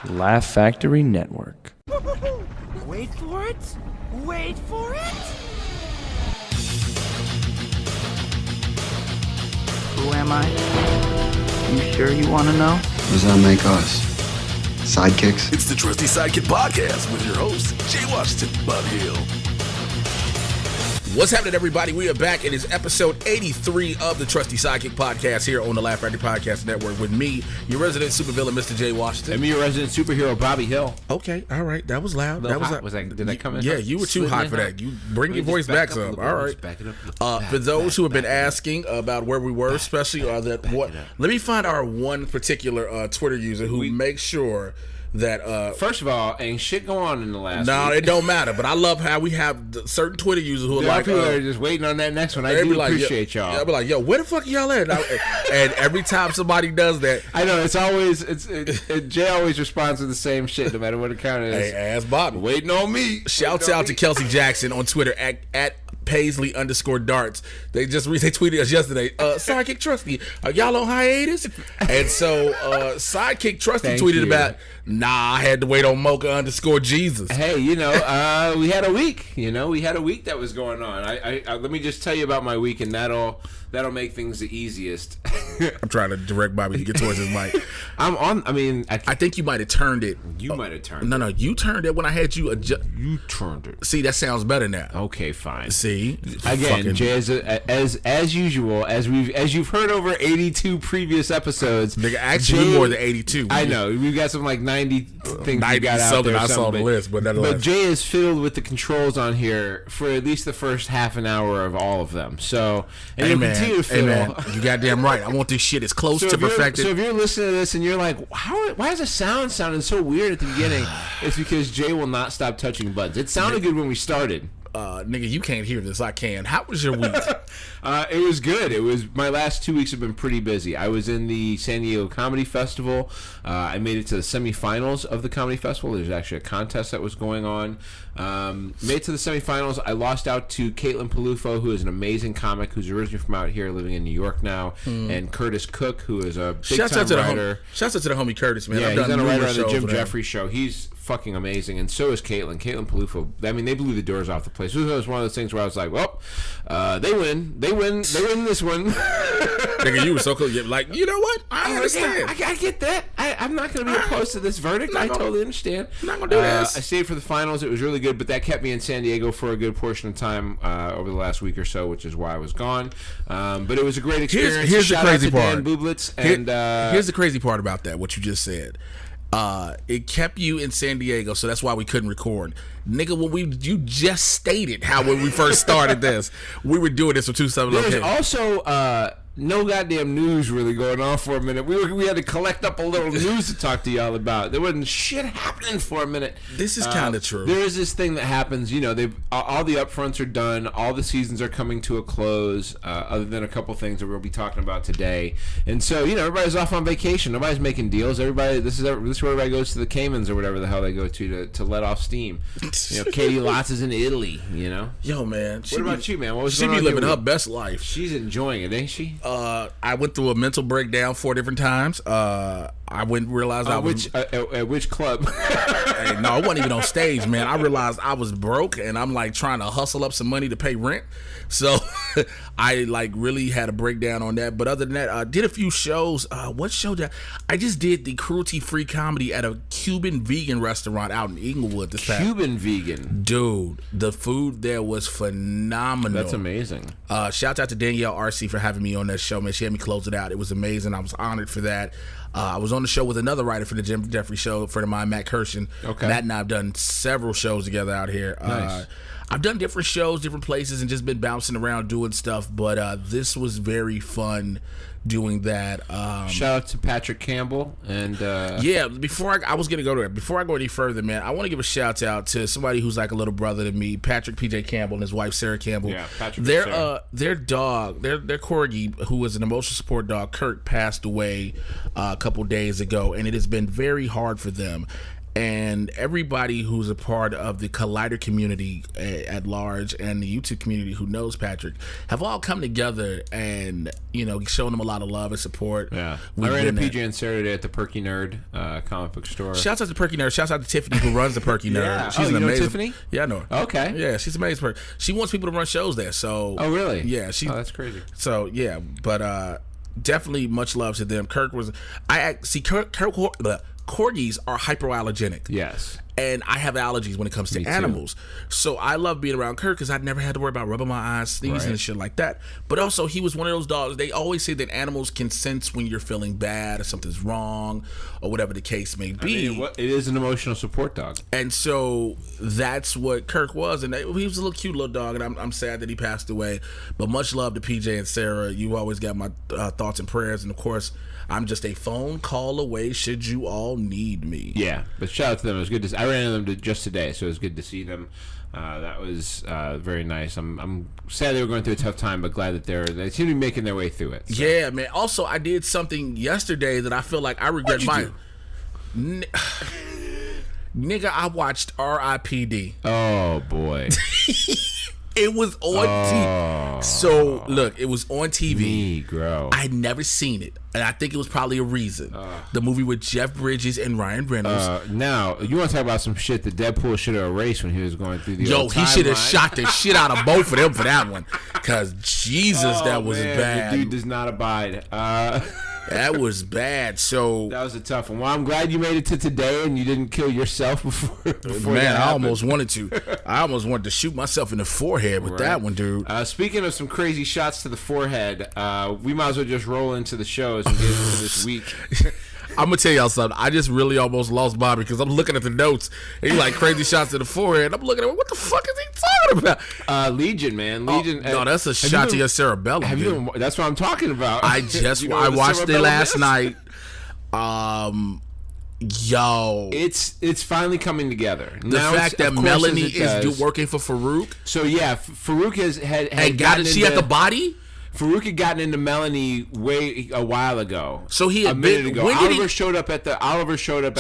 Laugh Factory Network. Wait for it. Wait for it. Who am I? You sure you want to know? What does that make us? Sidekicks? It's the Trusty Sidekick podcast with your hosts, Jay Washington, Bobby Hill. What's happening, everybody? We are back. It is episode 83 of the Trusty Sidekick podcast here on the Laugh Factory Podcast Network with me, your resident supervillain, Mr. Jay Washington. And me, your resident superhero, Bobby Hill. Okay, all right. That was loud. That was hot. Did I come in? Yeah, you were too hot for that. You bring your voice back some. All right. For those who have been asking about where we were, especially let me find our one particular Twitter user who makes sure that first of all, ain't shit going on in the last week. It don't matter, but I love how we have certain Twitter users who are like people that are just waiting on that next one. I do appreciate y'all. I'll be like, yo, where the fuck are y'all at? And every time somebody does that, I know it's always Jay always responds to the same shit no matter what account it is. Hey, ask Bobby. Waiting on me. Shouts out to Kelsey Jackson on Twitter at Paisley_darts. They tweeted us yesterday. Sidekick Trusty, are y'all on hiatus? And so Sidekick Trusty tweeted about, nah, I had to wait on Mocha_Jesus. Hey, we had a week. We had a week that was going on. I let me just tell you about my week, and that'll make things the easiest. I'm trying to direct Bobby to get towards his mic. I think you might have turned it. You might have turned it. No, you turned it when I had you adjust. You turned it. See, that sounds better now. Okay, fine. See, again, Jay, as usual, as you've heard over 82 previous episodes. Nigga, actually more than 82. I know we've got some like 90 things 90 we got out something there. I saw on the list, but nonetheless. But Jay is filled with the controls on here for at least the first half an hour of all of them. So, and hey, you'll man, continue to fill. Hey man, you goddamn right. I want this shit as close to perfected. So if you're listening to this and you're like, why is the sound sounding so weird at the beginning? It's because Jay will not stop touching buttons. It sounded good when we started. Nigga, you can't hear this. I can. How was your week? It was good. My last 2 weeks have been pretty busy. I was in the San Diego Comedy Festival. I made it to the semifinals of the Comedy Festival. There's actually a contest that was going on. Made it to the semifinals. I lost out to Caitlin Palufo, who is an amazing comic who's originally from out here, living in New York now, and Curtis Cook, who is a big-time writer. Shouts out to the homie Curtis, man. Yeah, I've done he's a writer on the shows Jim Jeffries show. He's fucking amazing, and so is Caitlin Palufo. I mean, they blew the doors off the place. This was one of those things where I was like, well, they win this one. Nigga, you were so cool. You're like, you know what? I understand. I get that. I'm not going to be opposed to this verdict. I totally understand. I'm not going to do this. I stayed for the finals. It was really good, but that kept me in San Diego for a good portion of time over the last week or so, which is why I was gone. But it was a great experience. Here's the crazy part. Dan Bublitz and here's the crazy part about that, what you just said. It kept you in San Diego, so that's why we couldn't record. Nigga, you just stated how when we first started this, we were doing this for 2-7 locations. There's also no goddamn news really going on for a minute. We had to collect up a little news to talk to y'all about. There wasn't shit happening for a minute. This is kind of true. There is this thing that happens. All the upfronts are done. All the seasons are coming to a close, other than a couple things that we'll be talking about today. And so everybody's off on vacation. Nobody's making deals. This is where everybody goes to the Caymans or whatever the hell they go to let off steam. Katie Lotz is in Italy. Yo, man. What about you, man? What was she going be on living her best life. She's enjoying it, ain't she? I went through a mental breakdown 4 different times. I wouldn't realize I was at which club. Hey, no, I wasn't even on stage, man. I realized I was broke, and I'm like trying to hustle up some money to pay rent. So I like really had a breakdown on that. But other than that, I did a few shows. What show did I just did the cruelty-free comedy at a Cuban vegan restaurant out in Inglewood this past. Cuban vegan, dude. The food there was phenomenal. That's amazing. Shout out to Danielle RC for having me on that show, man. She had me close it out. It was amazing. I was honored for that. I was on the show with another writer for the Jim Jeffries show, a friend of mine, Matt Kirshen. Okay. Matt and I have done several shows together out here. Nice. I've done different shows, different places, and just been bouncing around doing stuff. But this was very fun doing that. Shout out to Patrick Campbell and yeah. Before I was gonna go there. Before I go any further, man, I want to give a shout out to somebody who's like a little brother to me, Patrick PJ Campbell and his wife Sarah Campbell. Yeah, Patrick. Their dog, their corgi, who was an emotional support dog, Kurt, passed away a couple days ago, and it has been very hard for them. and everybody who's a part of the Collider community at large and the YouTube community who knows Patrick have all come together and, you know, shown him a lot of love and support. Yeah. We've I ran been into PJ and Sarah today at the Perky Nerd comic book store. Shouts out to Perky Nerd. Shouts out to Tiffany who runs the Perky Nerd. Yeah. She's you an know amazing Tiffany? Yeah, I know her. Okay. Yeah, she's an amazing person. She wants people to run shows there. So Oh, really? Yeah, Oh, that's crazy. So yeah, but definitely much love to them. Kirk was corgis are hypoallergenic. Yes. And I have allergies when it comes to Me too. animals. So I love being around Kirk because I never had to worry about rubbing my eyes, sneezing, Right. and shit like that. But also, he was one of those dogs. They always say that animals can sense when you're feeling bad or something's wrong or whatever the case may be. I mean, it is an emotional support dog. And so that's what Kirk was. And he was a little cute little dog. And I'm sad that he passed away. But much love to PJ and Sarah. You always got my thoughts and prayers. And of course, I'm just a phone call away should you all need me. Yeah, but shout out to them. It was good to. I ran into them just today, so it was good to see them. That was very nice. I'm sad they were going through a tough time, but glad that they seem to be making their way through it. So. Yeah, man. Also, I did something yesterday that I feel like I regret. Nigga, I watched R.I.P.D. Oh boy. It was on TV. So look, it was on TV. Negro. I'd never seen it, and I think it was probably a reason. The movie with Jeff Bridges and Ryan Reynolds. Now you want to talk about some shit that Deadpool should have erased when he was going through the Yo, old he should have timeline. shot the shit out of both of them for that one, cause Jesus, that was Man, bad. The dude does not abide. That was bad. So That was a tough one. Well, I'm glad you made it to today and you didn't kill yourself before man, that I happened. almost wanted to. I almost wanted to shoot myself in the forehead with that one, dude. Speaking of some crazy shots to the forehead, we might as well just roll into the shows and get into this week. I'm gonna tell y'all something. I just really almost lost Bobby because I'm looking at the notes and he's like crazy shots to the forehead. I'm looking at what the fuck is he talking about? Legion, man. Legion. No, that's a shot to your cerebellum. Have dude. you? That's what I'm talking about. I just You know I what the watched it cerebellum last is? night. Yo, It's finally coming together. the fact that Melanie is working for Farouk So yeah, Farouk had and got it. She had the body. Farouk had gotten into Melanie a while ago. So he had a minute been. ago. When did Oliver he? showed up at the.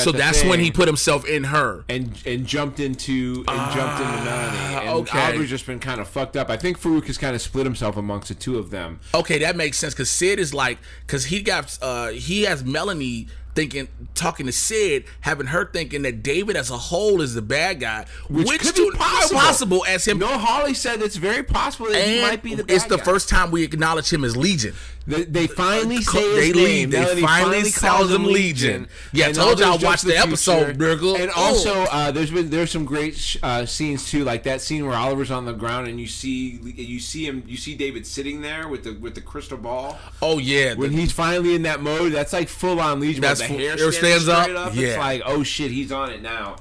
So that's when he put himself in her. and jumped into Melanie. And okay. Oliver's just been kind of fucked up. I think Farouk has kind of split himself amongst the two of them. Okay, that makes sense because Sid is like, because he has Melanie talking to Sid, having her thinking that David as a whole is the bad guy, Which could be possible as him. No, Holly said it's very possible that he might be the bad it's the guy. first time we acknowledge him as Legion. They finally say They his leave. name. They Melanie finally calls him Legion. Yeah, I And told you all I those watched jumps the to episode, future. nigga. And also, there's some great scenes too, like that scene where Oliver's on the ground and you see David sitting there with the crystal ball. Oh yeah, When he's finally in that mode, that's like full on Legion. That's where the full- hair it stands stands straight up. up. Yeah. It's like, oh shit, he's on it now.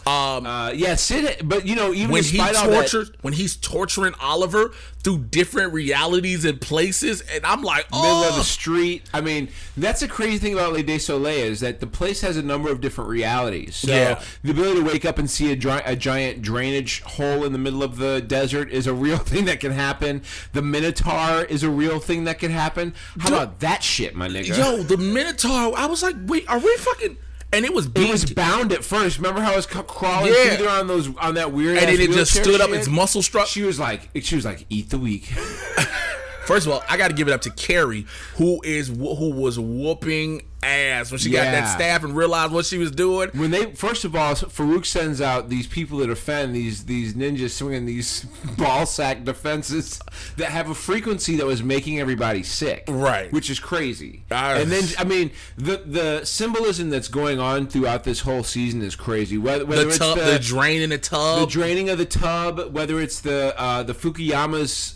Yeah, Sid. But you know, even when he despite all that, when he's torturing Oliver through different realities and places, and I'm like, middle of the street. I mean, that's the crazy thing about Le Soleil is that the place has a number of different realities. So Yeah. the ability to wake up and see a giant drainage hole in the middle of the desert is a real thing that can happen. The Minotaur is a real thing that can happen. How about that shit, my nigga? Yo, the Minotaur. I was like, wait, are we fucking? And it was It was bound at first. Remember how it was crawling Yeah. through there on that weird and ass then it just wheelchair stood up. shit? Its muscle struck. She was like, eat the weak. First of all, I got to give it up to Carrie, who was whooping ass when she got that staff and realized what she was doing. When first of all, Farouk sends out these people to defend these ninjas swinging these ball sack defenses that have a frequency that was making everybody sick, Right. Which is crazy. And then, I mean, the symbolism that's going on throughout this whole season is crazy. Whether it's The drain in the tub, the draining of the tub, whether it's the Fukuyama's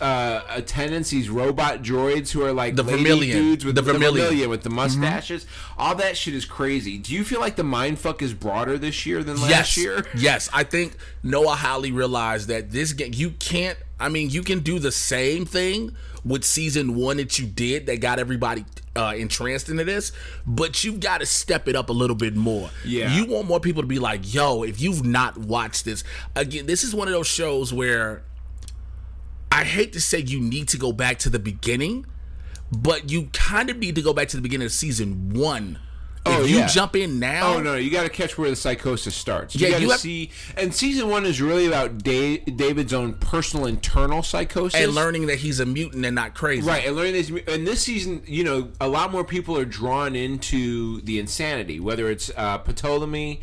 attendants, these robot droids who are like The lady Vermilion. dudes with The the Vermilion. Vermilion with the mustaches. All that shit is crazy. Do you feel like the mindfuck is broader this year than last year? Yes, I think Noah Hawley realized that this game, you can do the same thing with season 1 that you did that got everybody entranced into this, but you've got to step it up a little bit more. Yeah. You want more people to be like, yo, if you've not watched this, again, this is one of those shows where I hate to say you need to go back to the beginning, but you kind of need to go back to the beginning of season 1 in if you jump in now, oh no, you got to catch where the psychosis starts. Yeah, You got you to have- see. And season 1 is really about David's own personal internal psychosis and learning that he's a mutant and not crazy. Right, and learning this. And this season, a lot more people are drawn into the insanity. Whether it's Ptolemy,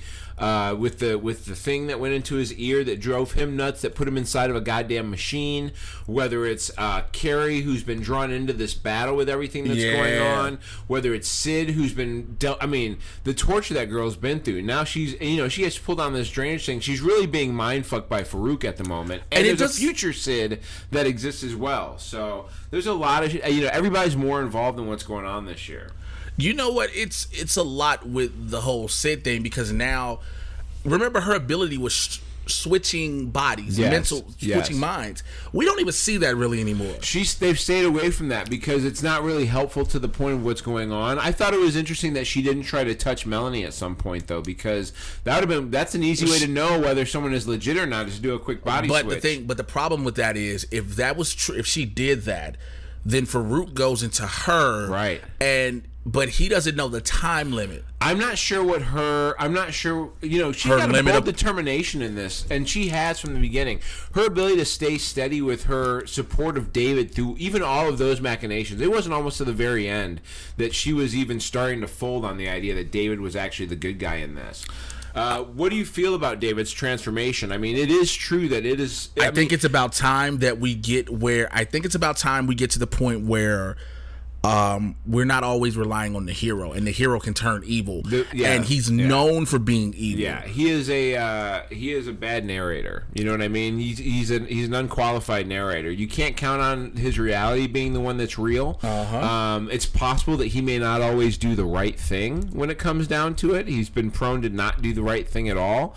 with the thing that went into his ear that drove him nuts, that put him inside of a goddamn machine. Whether it's Carrie, who's been drawn into this battle with everything that's going on. Whether it's Sid, who's been the torture that girl's been through. Now she's, she has pulled on this drainage thing. She's really being mind fucked by Farouk at the moment, and there's a future Sid that exists as well. So there's a lot of everybody's more involved in what's going on this year. You know what? It's a lot with the whole Sid thing, because now, remember, her ability was switching bodies, switching minds. We don't even see that really anymore. They've stayed away from that because it's not really helpful to the point of what's going on. I thought it was interesting that she didn't try to touch Melanie at some point, though, because that's an easy way to know whether someone is legit or not, is to do a quick body switch. But the problem with that is, if that was true, if she did that, then Farouk goes into her, right? But he doesn't know the time limit. I'm not sure she's got a bold determination in this, and she has from the beginning. Her ability to stay steady with her support of David through even all of those machinations. It wasn't almost to the very end that she was even starting to fold on the idea that David was actually the good guy in this. What do you feel about David's transformation? I mean, it is true that it is. I think it's about time that we get to the point where we're not always relying on the hero, and the hero can turn evil, and he's known for being evil. Yeah, he is a bad narrator. You know what I mean? He's an unqualified narrator. You can't count on his reality being the one that's real. It's possible that he may not always do the right thing when it comes down to it. He's been prone to not do the right thing at all.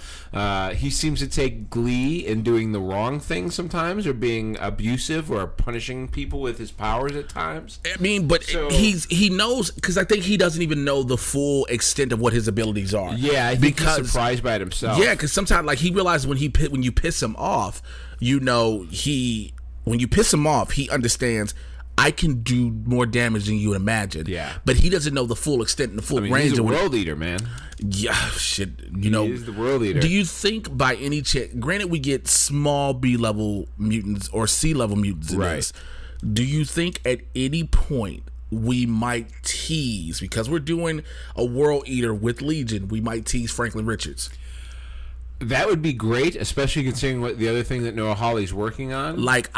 He seems to take glee in doing the wrong thing sometimes, or being abusive, or punishing people with his powers at times. I mean, but he knows, because I think he doesn't even know the full extent of what his abilities are. Yeah, I think he's surprised by it himself. Yeah, because sometimes, like, he realizes when you piss him off, when you piss him off, he understands, I can do more damage than you would imagine. Yeah. But he doesn't know the full extent and the full range. He's a world leader, man. Yeah, shit. He is the world leader. Do you think by any chance, granted we get small B-level mutants or C-level mutants in this, do you think at any point we might tease, because we're doing a World Eater with Legion, we might tease Franklin Richards? That would be great, especially considering what the other thing that Noah Hawley's working on. Like,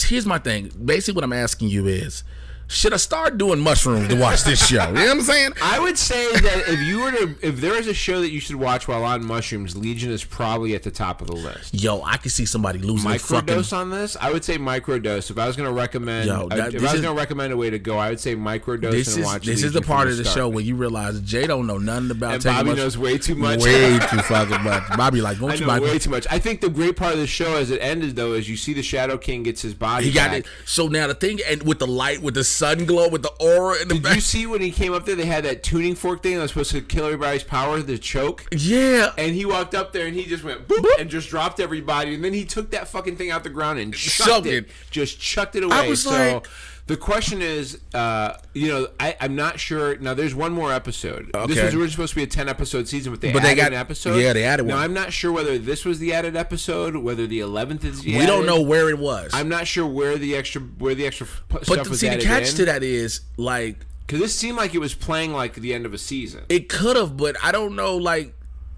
here's my thing. Basically what I'm asking you is, should I start doing mushrooms to watch this show? You know what I'm saying? I would say that if there is a show that you should watch while on mushrooms, Legion is probably at the top of the list. Yo, I could see somebody losing microdose on this. I would say microdose. If I was going to recommend, a way to go, I would say microdose and watch. This Legion is the part of the start. show where you realize Jay don't know nothing about. And Bobby knows way too much. Way too fucking much. Bobby like, I know way too much. I think the great part of the show as it ended, though, is you see the Shadow King gets his body back. Got it. So now the thing, and with the light, with the sun glow, with the aura in the back. Did you see when he came up there, they had that tuning fork thing that was supposed to kill everybody's power, the choke? Yeah. And he walked up there and he just went boop, and just dropped everybody. And then he took that fucking thing out the ground and chucked it. Just chucked it away. I was like, the question is, I'm not sure. Now, there's one more episode. Okay. This was originally supposed to be a 10-episode season, but they added an episode. Yeah, they added one. Now, I'm not sure whether this was the added episode, whether the 11th is the We don't know where it was. I'm not sure where the extra stuff was added in. But see, the catch to that is, like... Because this seemed like it was playing like the end of a season. It could have, but I don't know, like,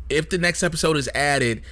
if the next episode is added...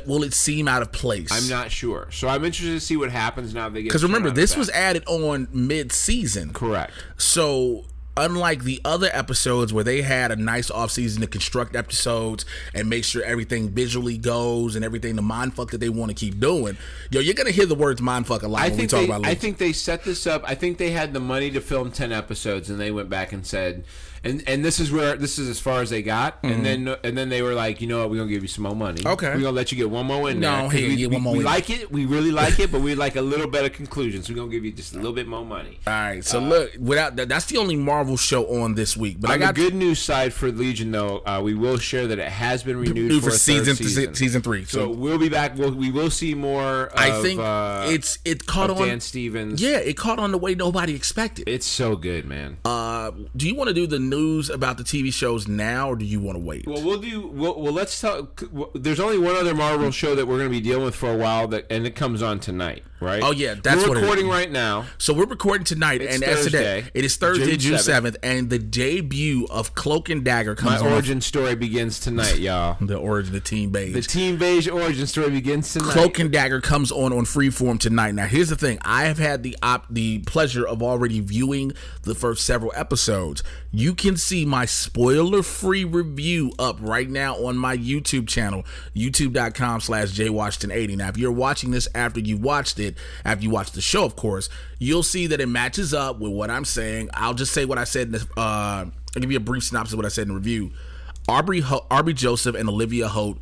will it seem out of place? I'm not sure. So I'm interested to see what happens now. Because remember, this was added on mid-season. Correct. So unlike the other episodes where they had a nice off-season to construct episodes and make sure everything visually goes and everything, the mindfuck that they want to keep doing, you're going to hear the words mindfuck a lot when we talk about Legion. I think they set this up. I think they had the money to film 10 episodes, and they went back and said... And this is as far as they got, Mm-hmm. and then they were like, you know what, we're gonna give you some more money. Okay, we're gonna let you get one more in there. No, get one more. We like it, we really like it, but we like a little better conclusion, so we're gonna give you just a little bit more money. All right, so look, without that's the only Marvel Marvel show on this week. But On I got the good news side for Legion, though, we will share that it has been renewed for a season third season 3. So we'll be back. We will see more of, I think it caught on Dan Stevens. Yeah, it caught on the way nobody expected. It's so good, man. Do you want to do the news about the TV shows now, or do you want to wait? Well, let's talk. There's only one other Marvel show that we're going to be dealing with for a while, and it comes on tonight, right? Oh yeah, that's what we're recording right now. So we're recording tonight, It's and as today, Thursday, it is Thursday, June June 7th, and the debut of Cloak and Dagger My comes on. origin story begins tonight, y'all. The origin of Team Beige. The Team Beige origin story begins tonight. Cloak and Dagger comes on Freeform tonight. Now, here's the thing: I have had the pleasure of already viewing the first several episodes. You can see my spoiler-free review up right now on my YouTube channel, youtube.com/jwashington80. Now, if you're watching this after you watched it, after you watched the show, of course, you'll see that it matches up with what I'm saying. I'll just say what I said. I'll give you a brief synopsis of what I said in the review. Aubrey Joseph and Olivia Holt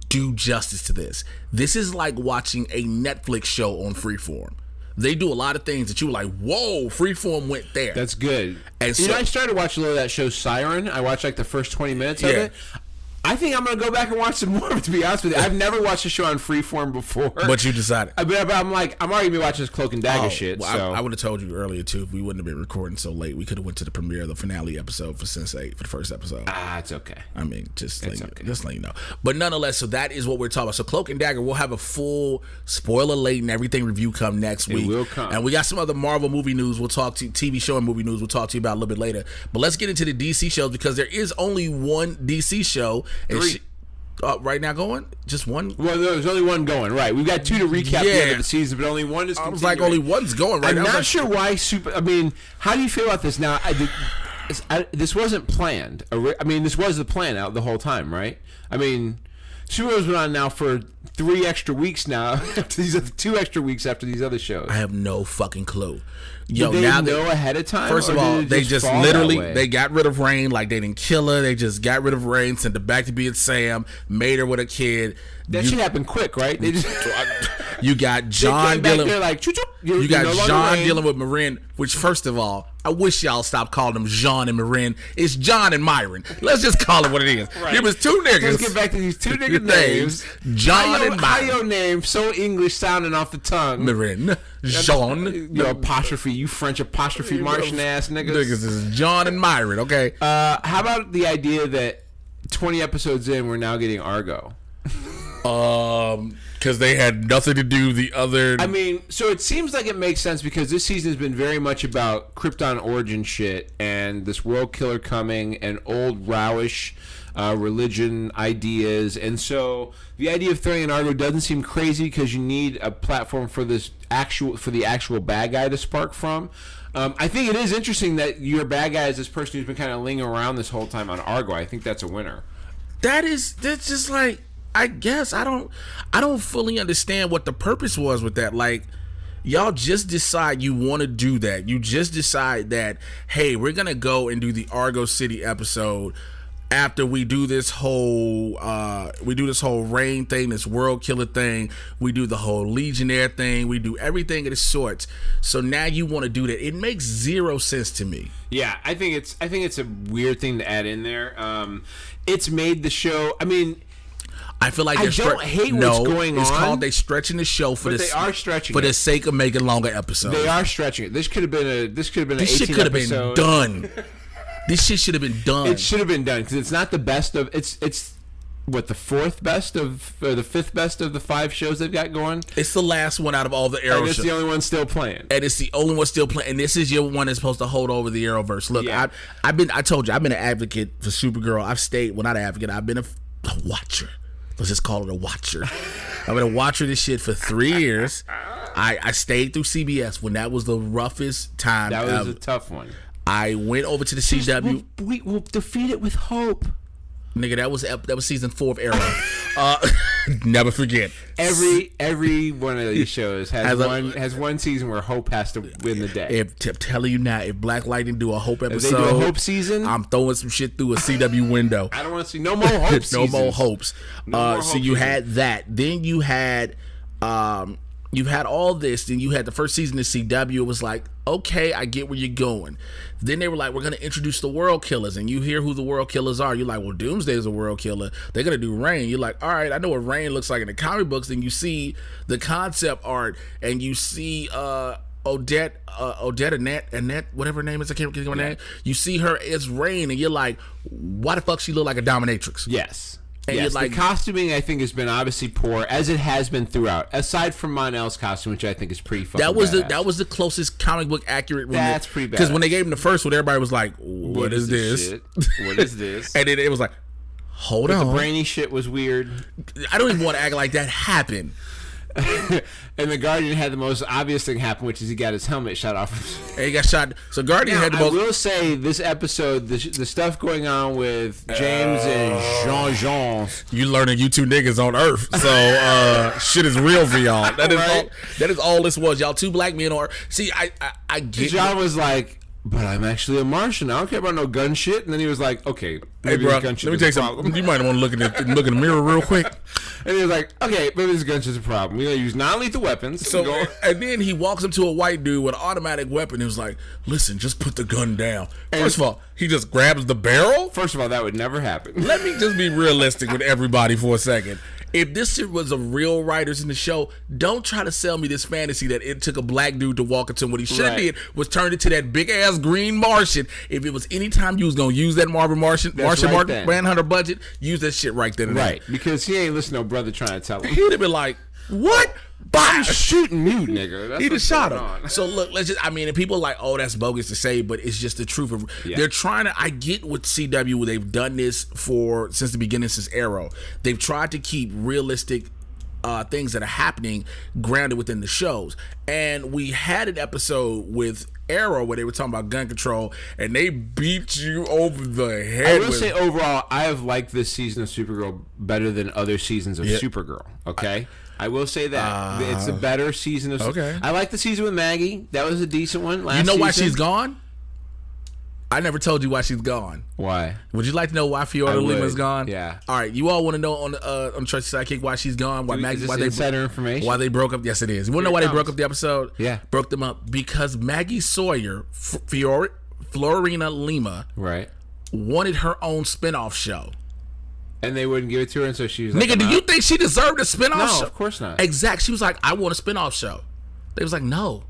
do justice to this. This is like watching a Netflix show on Freeform. They do a lot of things that you were like, whoa, Freeform went there. That's good. And I started watching a little of that show, Siren. I watched like the first 20 minutes of it. I think I'm going to go back and watch some more, to be honest with you. I've never watched a show on Freeform before. But you decided. But I'm like, I'm already going to be watching this Cloak and Dagger shit. Well, so I would have told you earlier, too, if we wouldn't have been recording so late. We could have went to the premiere of the finale episode for Sense8 for the first episode. It's okay. I mean, just let you know. But nonetheless, so that is what we're talking about. So Cloak and Dagger, we'll have a full spoiler late and everything review come next week. It will come. And we got some other Marvel movie news we'll talk to, TV show and movie news we'll talk to you about a little bit later. But let's get into the DC shows, because there is only one DC show. And right now going? Just one? Well, there's only one going, right. We've got two to recap the end of the season, but only one is continuing. I was like, only one's going right now. I'm not sure why how do you feel about this now? This wasn't planned. This was the plan out the whole time, right? I mean, Supergirl's been on now for 3 extra weeks now. After these other 2 extra weeks after these other shows. I have no fucking clue. Did they know ahead of time? First of all, they just literally they got rid of Rain. Like, they didn't kill her. They just got rid of Rain, sent her back to being Sam, made her with a kid. That shit happened quick, right? They just you got John dealing. You got John Rain. dealing with Marin. Which, first of all, I wish y'all stopped calling them Jean and Marin. It's John and Myron. Let's just call it what it is. Right. There was 2 niggas. Let's get back to these 2 nigga names. John and Myron. How your name so English sounding off the tongue? Marin. Jean. Your apostrophe, you French apostrophe Martian ass niggas. Niggas is John and Myron, okay? How about the idea that 20 episodes in, we're now getting Argo? Because they had nothing to do the other. I mean, so it seems like it makes sense, because this season has been very much about Krypton origin shit and this world killer coming and old rowish religion ideas, and so the idea of throwing an Argo doesn't seem crazy, because you need a platform for the actual bad guy to spark from. I think it is interesting that your bad guy is this person who's been kind of lingering around this whole time on Argo. I think that's a winner. That's just like, I guess I don't fully understand what the purpose was with that. Like, y'all just decide you want to do that. You just decide that, hey, we're gonna go and do the Argo City episode after we do this whole Rain thing, this world killer thing. We do the whole Legionnaire thing. We do everything of the sorts. So now you want to do that. It makes zero sense to me. Yeah, I think it's a weird thing to add in there. It's made the show. I mean, I feel like I don't hate what's going on. It's called they stretching the show for they are stretching for it. the sake of making longer episodes. They are stretching it. This could have been an 18 shit could have been episode. done. This shit should have been done. It should have been done, because it's not the best of. It's what, the 4th best of, or the 5th best of the 5 shows they've got going. It's the last one out of all the Arrow and it's shows. the only one still playing. And it's the only one still playing. And this is your one that's supposed to hold over the Arrowverse. Look, Yeah. I told you, I've been an advocate for Supergirl. I've stayed, well, not an advocate, I've been a watcher. Let's just call it a watcher. I've been a watcher of this shit for 3 years. I stayed through CBS when that was the roughest time. That was a tough one. I went over to the CW. We'll defeat it with hope. Nigga, that was season 4 of Arrow. Never forget. Every one of these shows has one season where Hope has to win the day. I'm telling you now, if Black Lightning do a Hope episode, if they do a Hope season, I'm throwing some shit through a CW window. I don't want to see no more Hope. No more Hopes. No more so Hope you seasons. had that. Then you had you had all this, then you had the first season of CW. It was like, okay, I get where you're going. Then they were like, we're going to introduce the world killers, and you hear who the world killers are. You're like, well, Doomsday is a world killer. They're going to do Rain. You're like, all right, I know what Rain looks like in the comic books. Then you see the concept art, and you see Odette, Annette, whatever her name is, I can't think of her name. You see her as Rain, and you're like, why the fuck she look like a dominatrix? Yes. And yes, you're like, the costuming I think has been obviously poor, as it has been throughout. Aside from Mon-El's costume, which I think is pretty fucking badass. That was the closest comic book accurate. That's pretty bad. Because when they gave him the first one, everybody was like, "What is this? What is this?" And then it was like, "Hold on." The brainy shit was weird. I don't even want to act like that happened. And the Guardian had the most obvious thing happen, which is he got his helmet shot off. And he got shot. So Guardian had the most. I will say this episode, the stuff going on with James and Jean. You learning you two niggas on Earth, so shit is real for y'all. That is all. That is all this was. Y'all two black men on Earth. See, I get. John was like, but I'm actually a Martian. I don't care about no gun shit. And then he was like, okay, maybe hey, bro, gun shit let me tell you something. You might want to look in the mirror real quick. And he was like, okay, maybe this gun shit's a problem. We're going to use non-lethal weapons. So, and then he walks up to a white dude with an automatic weapon. He was like, listen, just put the gun down. First of all, he just grabs the barrel. First of all, that would never happen. Let me just be realistic with everybody for a second. If this shit was a real writers in the show, don't try to sell me this fantasy that it took a black dude to walk into what he should have did was turned into that big ass green Martian. If it was any time you was gonna use that Martian Manhunter budget, use that shit right then and right, because he ain't listening to no brother trying to tell him. He'd have been like, what? I'm shooting you, nigga. That's he just shot him. So look, let's just, I mean, and people are like, oh, that's bogus to say, but it's just the truth. They're trying to, I get with CW, they've done this since the beginning, since Arrow. They've tried to keep realistic things that are happening grounded within the shows. And we had an episode with Arrow where they were talking about gun control and they beat you over the head. I will say overall, I have liked this season of Supergirl better than other seasons of Supergirl. Okay? I will say that it's a better season of. Okay. I like the season with Maggie. That was a decent one. Last why season. she's gone? I never told you why she's gone. Why? Would you like to know why Fiona Lima's gone? Yeah. All right. You all want to know on Trusty Sidekick why she's gone? Why Maggie? Why they insider information? Why they broke up? Yes, it is. You want to know why they broke up the episode? Yeah. Broke them up because Maggie Sawyer, Florina Lima, wanted her own spinoff show. And they wouldn't give it to her, and so she was like, nigga, do you think she deserved a spinoff show? No, of course not. Exact. She was like, I want a spinoff show. They was like, no,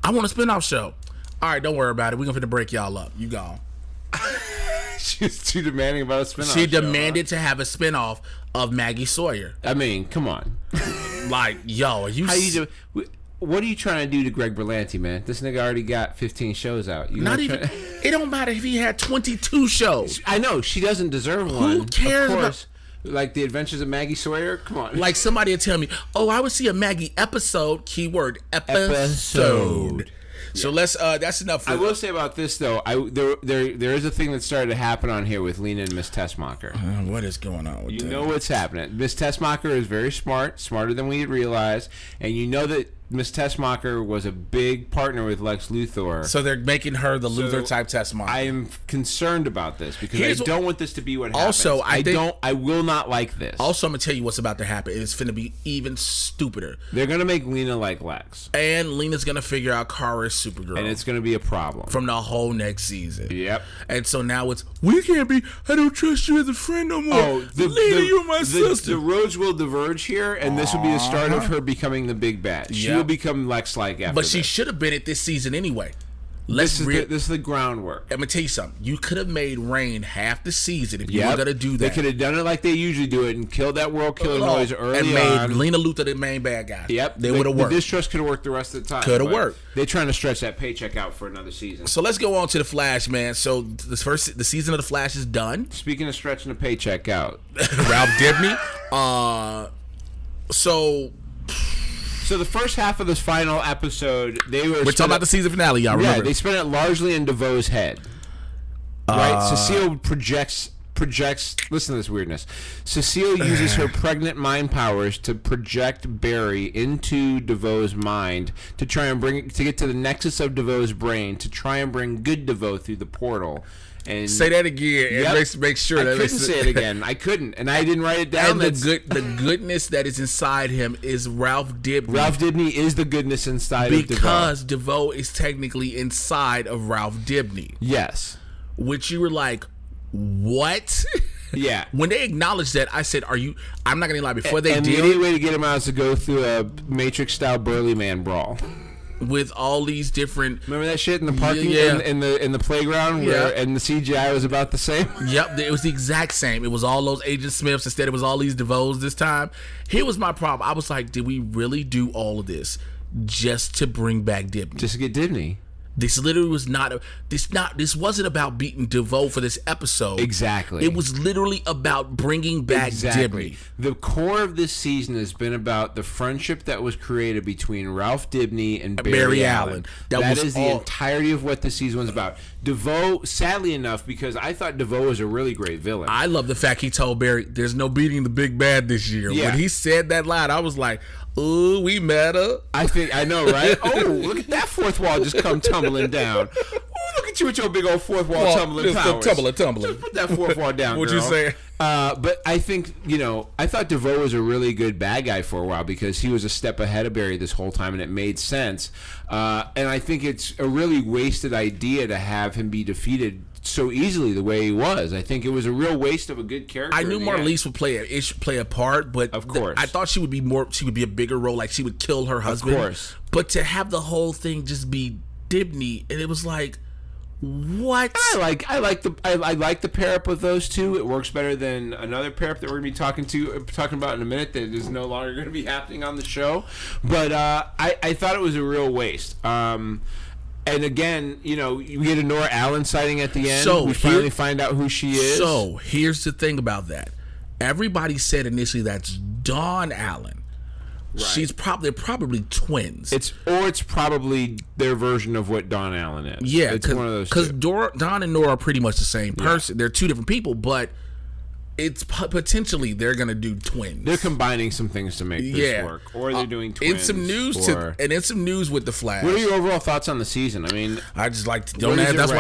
I want a spinoff show. All right, don't worry about it. We're going to break y'all up. You gone. She was too demanding about a spinoff. She demanded to have a spinoff of Maggie Sawyer. I mean, come on. Like, yo, are you... How you do? What are you trying to do to Greg Berlanti, man? This nigga already got 15 shows out. Not even. It don't matter if he had 22 shows. I know she doesn't deserve one. Who cares about? Like the Adventures of Maggie Sawyer? Come on. Like somebody will tell me, oh, I would see a Maggie episode. Keyword episode. So let's. That's enough. I will say about this though. There is a thing that started to happen on here with Lena and Miss Tessmacher. What is going on with that? You know what's happening. Miss Tessmacher is very smart, smarter than we had realized, and you know that Miss Tessmacher was a big partner with Lex Luthor. So they're making her the Luthor type Tessmacher. I am concerned about this because I don't want this to be what happens. Also, I will not like this. Also, I'm gonna tell you what's about to happen. It's finna be even stupider. They're gonna make Lena like Lex, and Lena's gonna figure out Kara's Supergirl, and it's gonna be a problem from the whole next season. Yep. And so now it's we can't be. I don't trust you as a friend no more. Oh, Lena, you're my sister. The roads will diverge here, and this will be the start of her becoming the big bad. She will become Lex-like after But she should have been it this season anyway. This is the groundwork. I'm gonna tell you something. You could have made Reign half the season if you were gonna do that. They could have done it like they usually do it and killed that world killer noise early and made Lena Luthor the main bad guy. Yep, they would have worked. The distrust could have worked the rest of the time. Could have worked. They're trying to stretch that paycheck out for another season. So let's go on to the Flash, man. So the season of the Flash is done. Speaking of stretching the paycheck out, Ralph Dibny. So the first half of this final episode, we're talking about the season finale, y'all remember? Yeah, they spent it largely in DeVoe's head. Right? Cecile projects projects. Listen to this weirdness. Cecile uses her pregnant mind powers to project Barry into DeVoe's mind to try and get to the nexus of DeVoe's brain to try and bring good DeVoe through the portal. And say that again. Yep. And make sure I that couldn't say it again. I couldn't, and I didn't write it down. And the goodness that is inside him is Ralph Dibny. Ralph Dibny is the goodness inside of DeVoe. Because DeVoe is technically inside of Ralph Dibny. Yes. Which you were like, what? Yeah. When they acknowledged that, I said, I'm not going to lie, before they and did the only it, way to get him out is to go through a Matrix-style Burly Man brawl. with all these different... Remember that shit in the parking in the playground where and the CGI was about the same? Yep, it was the exact same. It was all those Agent Smiths. Instead, it was all these DeVoes this time. Here was my problem. I was like, did we really do all of this just to bring back Dibny? Just to get Dibny. This literally was this wasn't about beating DeVoe for this episode. Exactly. It was literally about bringing back Dibny. The core of this season has been about the friendship that was created between Ralph Dibny and Barry Allen. That is the entirety of what this season was about. DeVoe, sadly enough, because I thought DeVoe was a really great villain. I love the fact he told Barry, "There's no beating the big bad this year." Yeah. When he said that line, I was like, "Ooh, we meta." I know, right? Oh, look at that fourth wall just come tumbling down. Oh, look at you with your big old fourth wall tumbling powers. Tumbling. Just put that fourth wall down, What girl. you say? But I think, I thought DeVoe was a really good bad guy for a while because he was a step ahead of Barry this whole time, and it made sense. And I think it's a really wasted idea to have him be defeated so easily the way he was. I think it was a real waste of a good character. I knew Marlise would play a part, but of course, I thought she would be a bigger role, like she would kill her husband. Of course. But to have the whole thing just be Dibny, and it was like, what? I like the pair up of those two. It works better than another pair up that we're going to be talking about in a minute that is no longer going to be happening on the show. But I thought it was a real waste. And again, you get a Nora Allen sighting at the end. So we finally find out who she is. So here's the thing about that. Everybody said initially that's Dawn Allen. Right. They're probably twins. It's probably their version of what Dawn Allen is. Yeah, it's one of those. Because Dawn and Nora are pretty much the same person. They're two different people, but it's potentially they're gonna do twins. They're combining some things to make this work, or they're doing twins. In some news in some news with the Flash. What are your overall thoughts on the season? I mean, I just like to don't ask. That's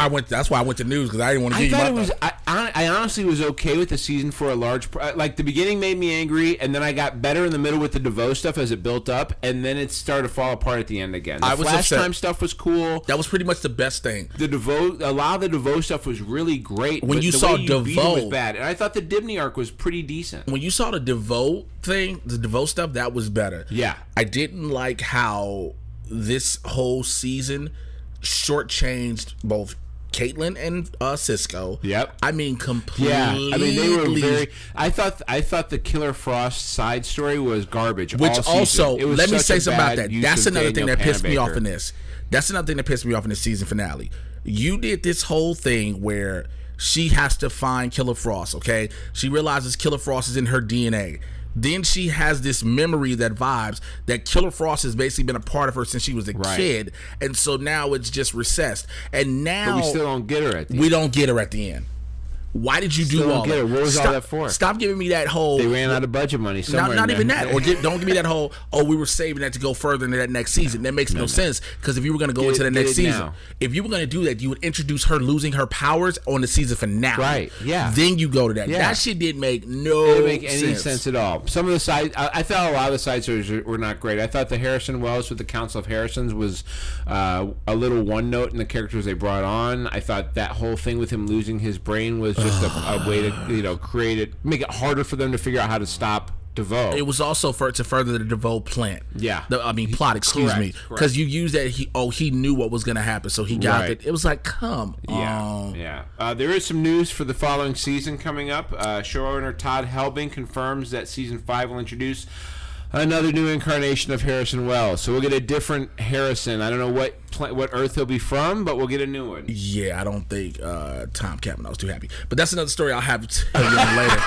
why I went to news because I didn't want to give you my thoughts. I honestly was okay with the season for a large. Like the beginning made me angry, and then I got better in the middle with the DeVoe stuff as it built up, and then it started to fall apart at the end again. The Flash time stuff was cool. That was pretty much the best thing. A lot of the DeVoe stuff was really great. When you saw DeVoe, was bad, and I thought the Dibny arc was pretty decent. When you saw the DeVoe thing, the DeVoe stuff, that was better. Yeah. I didn't like how this whole season shortchanged both Caitlin and Cisco. Yep. I mean, completely. Yeah. I mean, they were very. I thought the Killer Frost side story was garbage. Which also, let me say something about that. That's another thing that pissed me off in this. That's another thing that pissed me off in this season finale. You did this whole thing where she has to find Killer Frost, okay? She realizes Killer Frost is in her DNA. Then she has this memory that vibes that Killer Frost has basically been a part of her since she was a kid. And so now it's just recessed. And now... But we still don't get her at the end. We don't get her at the end. Why did you do all that? What was all that for? Stop giving me that whole... They ran out of budget money somewhere. Not even that. Or don't give me that whole, we were saving that to go further into that next season. That makes no sense. Because if you were going to go into the next season, if you were going to do that, you would introduce her losing her powers on the season finale. Right, yeah. Then you go to that. Yeah. That shit didn't make any sense at all. Some of the side... I thought a lot of the side stories were not great. I thought the Harrison Wells with the Council of Harrisons was a little one note in the characters they brought on. I thought that whole thing with him losing his brain was just a way to make it harder for them to figure out how to stop DeVoe. It was also to further the DeVoe plot. Yeah, plot. Excuse me, because you used that he knew what was going to happen, so he got it. It was like, come on. Yeah. There is some news for the following season coming up. Showrunner Todd Helbing confirms that season 5 will introduce another new incarnation of Harrison Wells. So we'll get a different Harrison. I don't know what Earth he'll be from, but we'll get a new one. Yeah, I don't think Tom Cavanaugh's too happy. But that's another story I'll have to tell you later.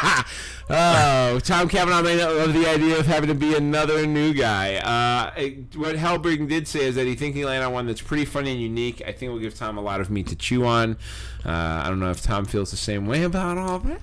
Oh, Tom Cavanaugh may not love the idea of having to be another new guy. What Hellbring did say is that he thinks he landed on one that's pretty funny and unique. I think will give Tom a lot of meat to chew on. I don't know if Tom feels the same way about all that.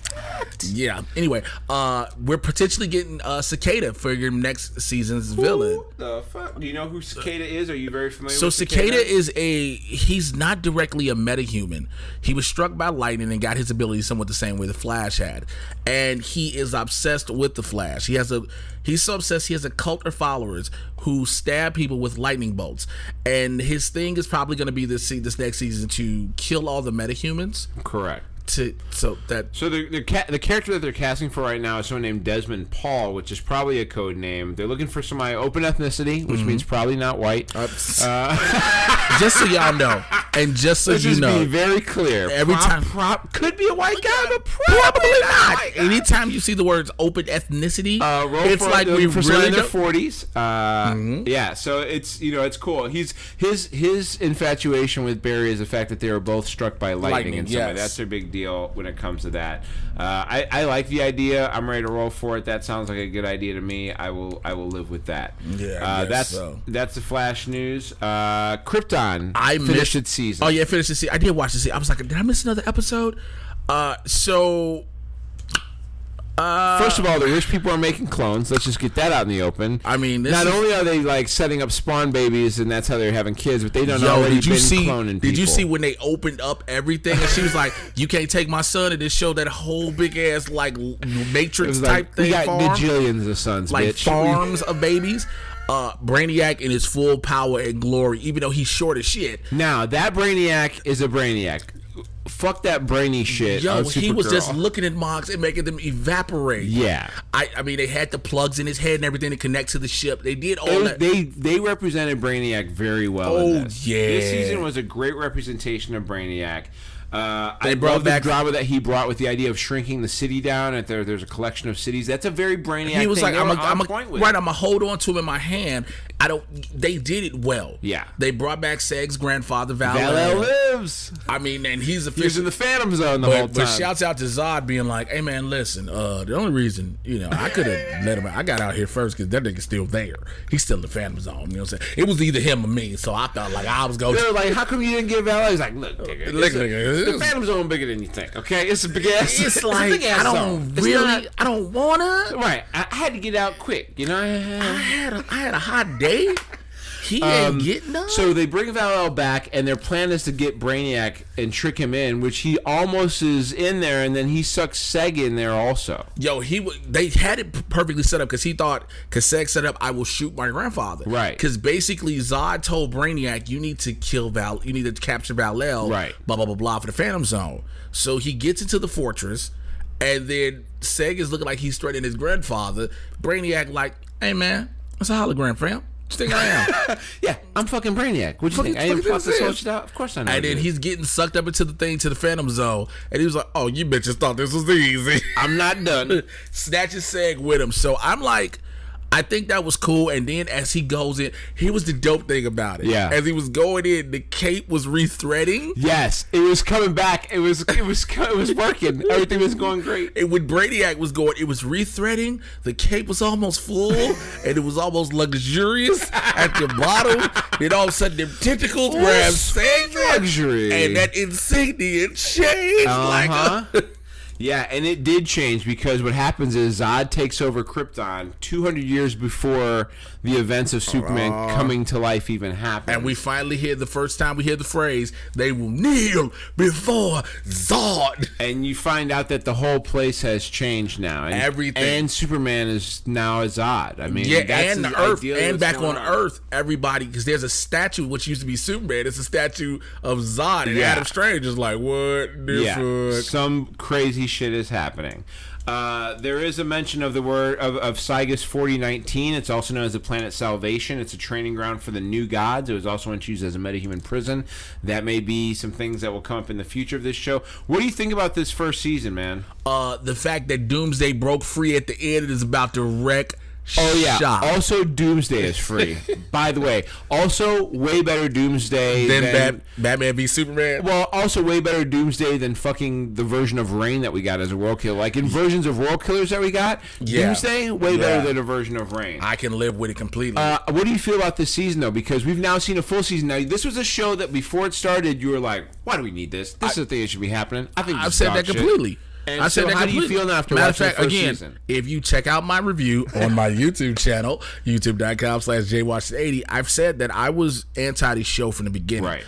Yeah. Anyway, we're potentially getting Cicada for your next season's villain. The fuck? Do you know who Cicada is? Are you very familiar So with Cicada is he's not directly a metahuman. He was struck by lightning and got his abilities somewhat the same way the Flash had. And he is obsessed with the Flash. He's so obsessed he has a cult of followers who stab people with lightning bolts. And his thing is probably going to be this next season to kill all the metahumans. Correct. So the character that they're casting for right now is someone named Desmond Paul, which is probably a code name. They're looking for somebody open ethnicity, which means probably not white. Just so y'all know, and just so you know, be very clear. Every time could be a white guy, but probably not. Anytime you see the words open ethnicity, it's like we really in their 40s. Yeah, so it's cool. His infatuation with Barry is the fact that they were both struck by lightning in some way. That's their big deal when it comes to that. I like the idea. I'm ready to roll for it. That sounds like a good idea to me. I will live with that. Yeah, that's the Flash news. Krypton finished its season. Oh yeah, finished the season. I did watch the season. I was like, did I miss another episode? First of all, the rich people are making clones. Let's just get that out in the open. I mean, not only are they like setting up spawn babies and that's how they're having kids, but they don't already been cloning people. Did you see when they opened up everything and she was like, "You can't take my son," and it showed that whole big ass like Matrix type thing. We got farm, gajillions of sons, like bitch. farms of babies. Brainiac in his full power and glory, even though he's short as shit. Now that Brainiac is a Brainiac. Fuck that brainy shit. Yo, he was just looking at Mox and making them evaporate. Yeah. I mean, they had the plugs in his head and everything to connect to the ship. They did all that. They represented Brainiac very well. Oh, yeah. This season was a great representation of Brainiac. I brought love back the drama that he brought with the idea of shrinking the city down. And there's a collection of cities. That's a very Brainiac. He was thing. like, I'm gonna hold on to him in my hand. They did it well. Yeah. They brought back Seg's grandfather, Val-El. Val-El lives. I mean, and he's in the Phantom Zone the whole time. But shouts out to Zod being like, "Hey man, listen. The only reason, I could have let him. I got out here first because that nigga's still there. He's still in the Phantom Zone. You know what I'm saying? It was either him or me. So I felt like I was going. They're like, how come you didn't get Val-El? He's like, look, nigga, the Phantom Zone bigger than you think. Okay, it's a big ass. It's like I don't wanna. Right, I had to get out quick. I had a hot day. He ain't getting none. So they bring Val-El back, and their plan is to get Brainiac and trick him in, which he almost is in there, and then he sucks Seg in there also. Yo, they had it perfectly set up because he thought, because Seg set up, I will shoot my grandfather. Right. Because basically Zod told Brainiac, you need to capture Val-El. Right. Blah, blah, blah, blah, for the Phantom Zone. So he gets into the fortress, and then Seg is looking like he's threatening his grandfather. Brainiac like, hey man, it's a hologram, fam. What you think I am? Yeah, I'm fucking Brainiac. What you think? I ain't fucking sorted out. Of course I know. And then he's getting sucked up into the Phantom Zone, and he was like, "Oh, you bitches thought this was easy. I'm not done." Snatches Seg with him. So I'm like, I think that was cool. And then as he goes in, here was the dope thing about it. Yeah. As he was going in, the cape was rethreading. Yes, it was coming back. It was working. Everything was going great. And when Brainiac was going, it was rethreading. The cape was almost full, and it was almost luxurious at the bottom. Then all of a sudden, them tentacles grabbed Seg, luxury, and that insignia changed. Yeah, and it did change because what happens is Zod takes over Krypton 200 years before the events of Superman coming to life even happen. And we finally hear the first time we hear the phrase, they will kneel before Zod. And you find out that the whole place has changed now. And everything. And Superman is now a Zod. I mean, yeah, that's and the Earth, and back on Earth, everybody, because there's a statue, which used to be Superman, it's a statue of Zod. And Adam Strange is like, what the fuck? Some crazy shit is happening. There is a mention of the word of Cygus 4019. It's also known as the planet Salvation. It's a training ground for the new gods. It was also once used as a metahuman prison. That may be some things that will come up in the future of this show. What do you think about this first season, man? The fact that Doomsday broke free at the end and is about to wreck Oh yeah. Shocked. Also, Doomsday is free. By the way, also way better Doomsday than Batman v Superman. Well, also way better Doomsday than fucking the version of Rain that we got as a World Killer. Like in versions of World Killers that we got, Doomsday way better than a version of Rain. I can live with it completely. What do you feel about this season though? Because we've now seen a full season. Now this was a show that before it started, you were like, "Why do we need this? This is the thing that should be happening." I think I've said that completely. And I said that how completely. do you feel now after Matter watching of fact, the first again, season? if you check out my review on my YouTube channel, youtube.com/jwatches80, I've said that I was anti the show from the beginning. Right.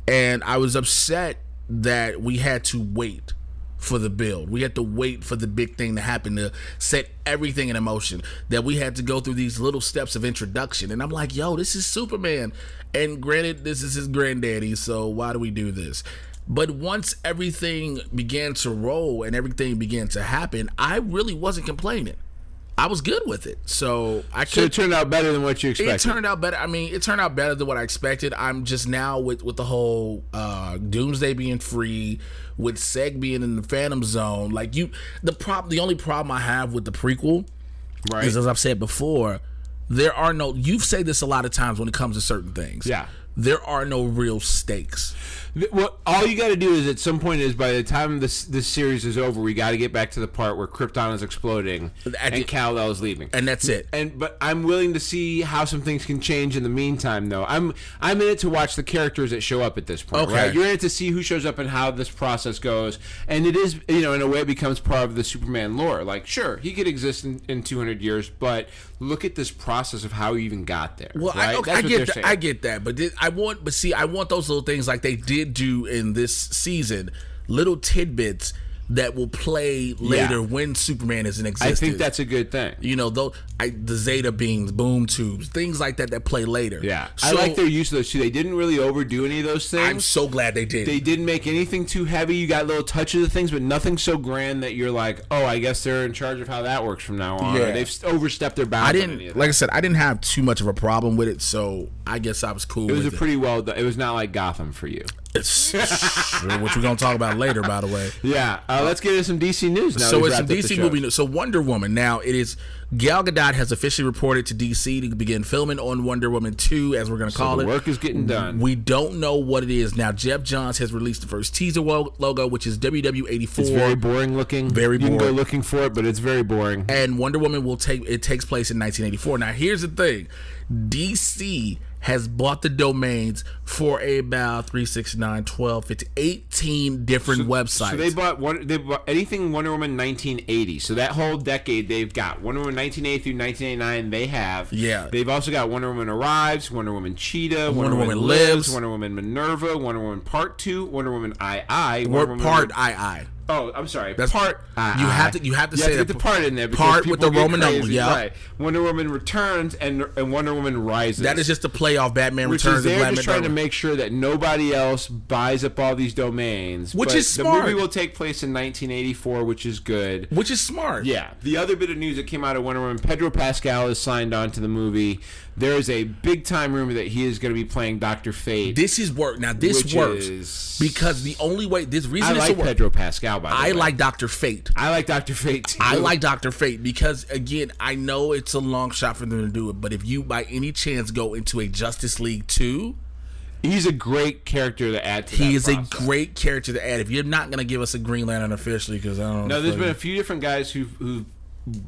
And I was upset that we had to wait for the build. We had to wait for the big thing to happen to set everything in motion. That we had to go through these little steps of introduction. And I'm like, yo, this is Superman. And granted, this is his granddaddy, so why do we do this? But once everything began to roll and everything began to happen, I really wasn't complaining. I was good with it. So it turned out better than what you expected. It turned out better. I mean, it turned out better than what I expected. I'm just now with the whole Doomsday being free, with Seg being in the Phantom Zone. Like the only problem I have with the prequel is, as I've said before, you've said this a lot of times when it comes to certain things. Yeah. There are no real stakes. Well, all you got to do is at some point is by the time this series is over, we got to get back to the part where Krypton is exploding and Kal-El is leaving, and that's it. But I'm willing to see how some things can change in the meantime. Though I'm in it to watch the characters that show up at this point. Okay. Right? You're in it to see who shows up and how this process goes, and it is in a way it becomes part of the Superman lore. Like sure, he could exist in 200 years, but look at this process of how he even got there. Well, right? I get that, but I want those little things like they did do in this season, little tidbits that will play later when Superman is in existence. I think that's a good thing. The Zeta beams, boom tubes, things like that play later. Yeah, so, I like their use of those too. They didn't really overdo any of those things. I'm so glad they did. They didn't make anything too heavy. You got little touches of things, but nothing so grand that you're like, oh, I guess they're in charge of how that works from now on. Yeah. They've overstepped their bounds. Like I said, I didn't have too much of a problem with it, so I guess I was cool. It was with a pretty well done. It was not like Gotham for you. Which we're gonna talk about later, by the way. Yeah, let's get into some DC news now. So it's some DC movie news. So Wonder Woman. Now it is Gal Gadot has officially reported to DC to begin filming on Wonder Woman 2, as we're gonna call it. The work is getting done. We don't know what it is now. Jeff Johns has released the first teaser logo, which is WW84. It's very boring looking. Very boring. You can go looking for it, but it's very boring. And Wonder Woman takes place in 1984. Now here's the thing: DC has bought the domains for about 369, 12, 15, 18 different websites. So they bought anything Wonder Woman 1980. So that whole decade they've got Wonder Woman 1980 through 1989. They have. Yeah. They've also got Wonder Woman Arrives, Wonder Woman Cheetah, Wonder Woman Lives, Wonder Woman Minerva, Wonder Woman Part 2, Wonder Woman II, Part II. Oh, I'm sorry. That's part. You have to say the part in there. Part with the Roman numbers. Yeah. Right. Wonder Woman Returns and Wonder Woman Rises. That is just a play off Batman Which Returns. Is they're just trying to make sure that nobody else buys up all these domains. Which is smart. The movie will take place in 1984, which is good. Which is smart. Yeah. The other bit of news that came out of Wonder Woman, Pedro Pascal is signed on to the movie. There is a big time rumor that he is going to be playing Dr. Fate. This is work. Now this works because the only way I like Pedro Pascal. By the way, I like Dr. Fate. I like Dr. Fate too. I like Dr. Fate because again, I know it's a long shot for them to do it, but if you by any chance go into a Justice League 2, he's a great character to add to He is a great character to add. If you're not going to give us a Green Lantern officially, because I don't know. No, there's been a few different guys who've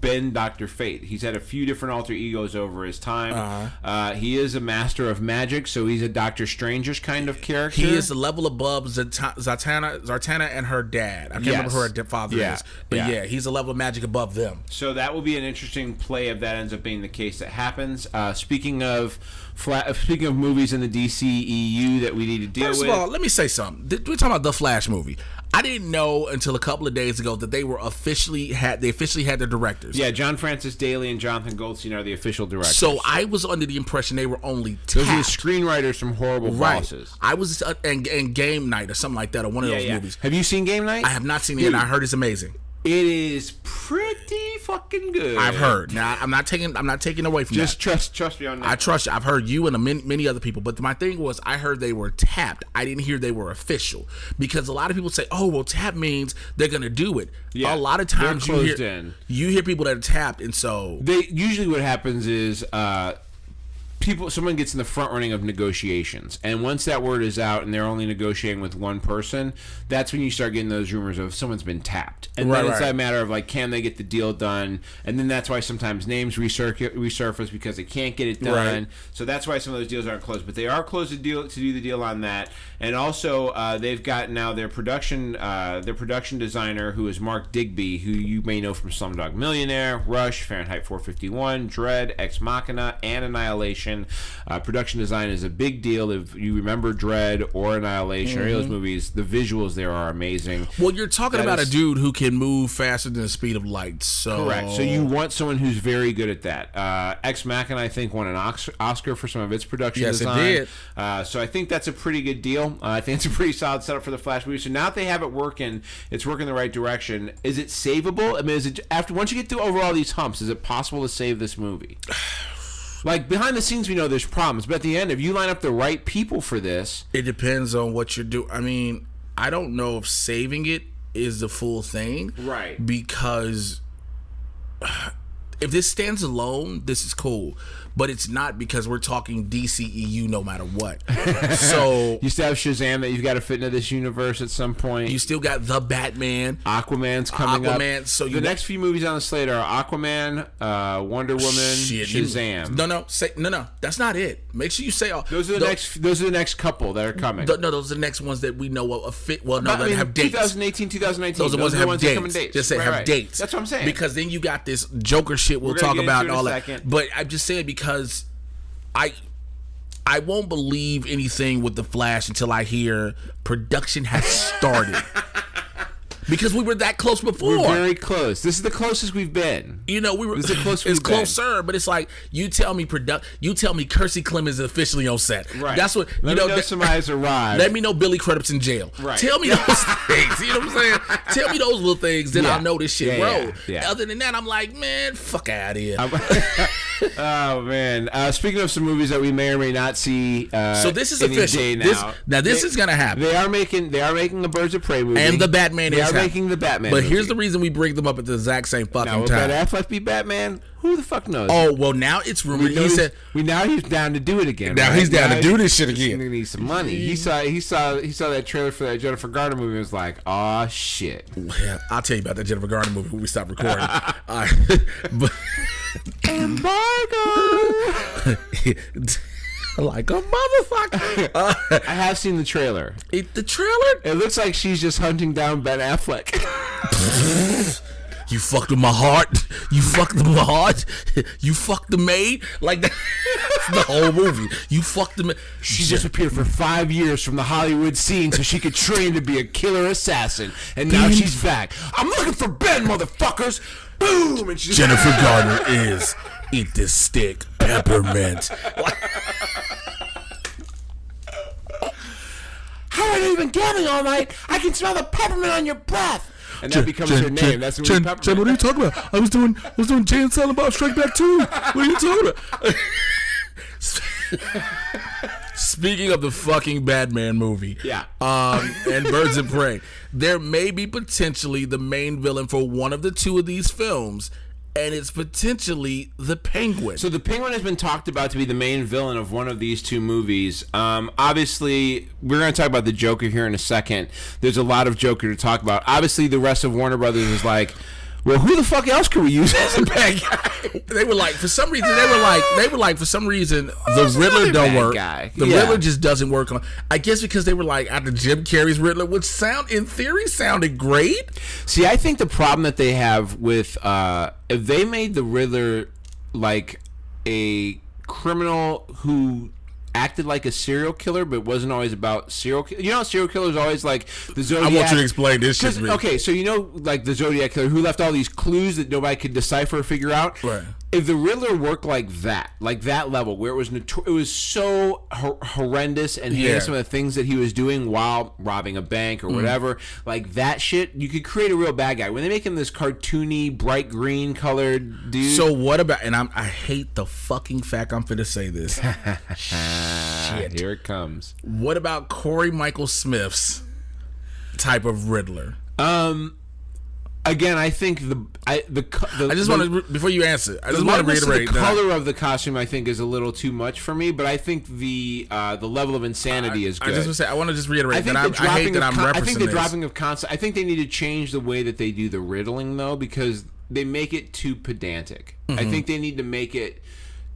been Dr. Fate. He's had a few different alter egos over his time. He is a master of magic, so he's a Doctor Strange-ish kind of character. He is a level above Zatanna and her dad. I can't remember who her father is. But he's a level of magic above them. So that will be an interesting play if that ends up being the case that happens. Speaking of movies in the DCEU that we need to deal with. First of all, let me say something. We're talking about the Flash movie. I didn't know until a couple of days ago that they officially had their directors. Yeah, John Francis Daly and Jonathan Goldstein are the official directors. So I was under the impression they were only tapped. Those are the screenwriters from Horrible Bosses. I was and Game Night or something like that, or one of those movies. Have you seen Game Night? I have not seen it, and I heard it's amazing. It is pretty fucking good. I've heard. Now I'm not taking away from Just that. trust me on that. I trust you. I've heard you and many other people. But my thing was, I heard they were tapped. I didn't hear they were official, because a lot of people say, "Oh, well, tap means they're gonna do it." Yeah, a lot of times they're closed in. You hear people that are tapped, and so They usually what happens is someone gets in the front running of negotiations, and once that word is out and they're only negotiating with one person, that's when you start getting those rumors of someone's been tapped, and then it's that matter of like, can they get the deal done? And then that's why sometimes names resurface because they can't get it done. So that's why some of those deals aren't closed, but they are closed to do the deal on that. And also they've got now their production designer, who is Mark Digby, who you may know from Slumdog Millionaire, Rush, Fahrenheit 451, Dredd, Ex Machina, and Annihilation. Production design is a big deal. If you remember Dredd or Annihilation or any of those movies, the visuals there are amazing. Well, you're talking about a dude who can move faster than the speed of light. So correct. So you want someone who's very good at that. Ex Machina, I think, won an Oscar for some of its production design. Yes, it did. So I think that's a pretty good deal. I think it's a pretty solid setup for the Flash movie. So now that they have it working, it's working the right direction. Is it savable? I mean, once you get through over all these humps, is it possible to save this movie? Like, behind the scenes, we know there's problems, but at the end, if you line up the right people for this... It depends on what you're doing. I mean, I don't know if saving it is the full thing. Right. Because if this stands alone, this is cool. But it's not, because we're talking DCEU no matter what. So you still have Shazam that you've got to fit into this universe at some point. You still got the Batman. Aquaman's coming up. So the next few movies on the slate are Aquaman, Wonder Woman, Shazam. No. That's not it. Make sure you say all. Those are the next couple that are coming. Those are the next ones that we know of. That have dates. 2018, 2019. Those are ones that have dates. Just say have dates. That's what I'm saying. Because then you got this Joker shit we'll talk about and all that. But I'm just saying, because I won't believe anything with the Flash until I hear production has started. Because we were that close before. We're very close. This is the closest we've been. You know, it's closer, but it's like, you tell me Kersey Clemens is officially on set. Right. That's what Let me know somebody's arrived. Let me know Billy Crudup's in jail. Right. Tell me those things. You know what I'm saying? Tell me those little things, then I'll know this shit roll. Yeah. Other than that, I'm like, man, fuck out of here. Oh man! Speaking of some movies that we may or may not see, so this is official. This is gonna happen. They are making the Birds of Prey movie, and the Batman. They are making the Batman. But movie. Here's the reason we bring them up at the exact same fucking now, will time. Ben Affleck be Batman? Who the fuck knows? Oh well, now it's rumored. Now he's down to do it again. Now he's down to do this shit again. He's gonna need some money. He saw that trailer for that Jennifer Garner movie and was like, "Oh shit." Well, I'll tell you about that Jennifer Garner movie when we stop recording. But embargo. Like a motherfucker. I have seen the trailer. The trailer? It looks like she's just hunting down Ben Affleck. You fucked with my heart. You fucked with my heart. You fucked the maid. Like that's the whole movie. You fucked the maid. She disappeared for 5 years from the Hollywood scene so she could train to be a killer assassin. And now she's back. I'm looking for Ben, motherfuckers. Boom! And Jennifer Garner is eat this stick, peppermint. How are you even getting all night? I can smell the peppermint on your breath. And that becomes her name. That's Jen, what are you talking about? I was doing Jay and Silent Bob Strike Back 2. What are you talking about? Speaking of the fucking Batman movie, and Birds of Prey, there may be potentially the main villain for one of the two of these films, and it's potentially the Penguin. So the Penguin has been talked about to be the main villain of one of these two movies. Obviously, we're going to talk about the Joker here in a second. There's a lot of Joker to talk about. Obviously, the rest of Warner Brothers is like, well, who the fuck else could we use as a bad guy? They were like, for some reason, the Riddler don't work. Riddler just doesn't work on. I guess because they were like, after Jim Carrey's Riddler, which sounded great. See, I think the problem that they have with if they made the Riddler like a criminal who acted like a serial killer, but wasn't always about serial killer. You know, serial killers always like the Zodiac. I want you to explain this shit. Okay, so you know, like the Zodiac killer who left all these clues that nobody could decipher or figure out. Right. if the Riddler worked like that level, where it was so horrendous and heinous some of the things that he was doing while robbing a bank or whatever, like that shit, you could create a real bad guy. When they make him this cartoony, bright green colored dude. So what about? And I hate the fucking fact I'm finna say this. Shit. Here it comes. What about Corey Michael Smith's type of Riddler? Again, I think I just want to, before you answer, I just want to reiterate the color of the costume. I think is a little too much for me, but I think the level of insanity is good. I want to just reiterate that I hate that I'm referencing I think the this. dropping of concept. I think they need to change the way that they do the riddling though, because they make it too pedantic. I think they need to make it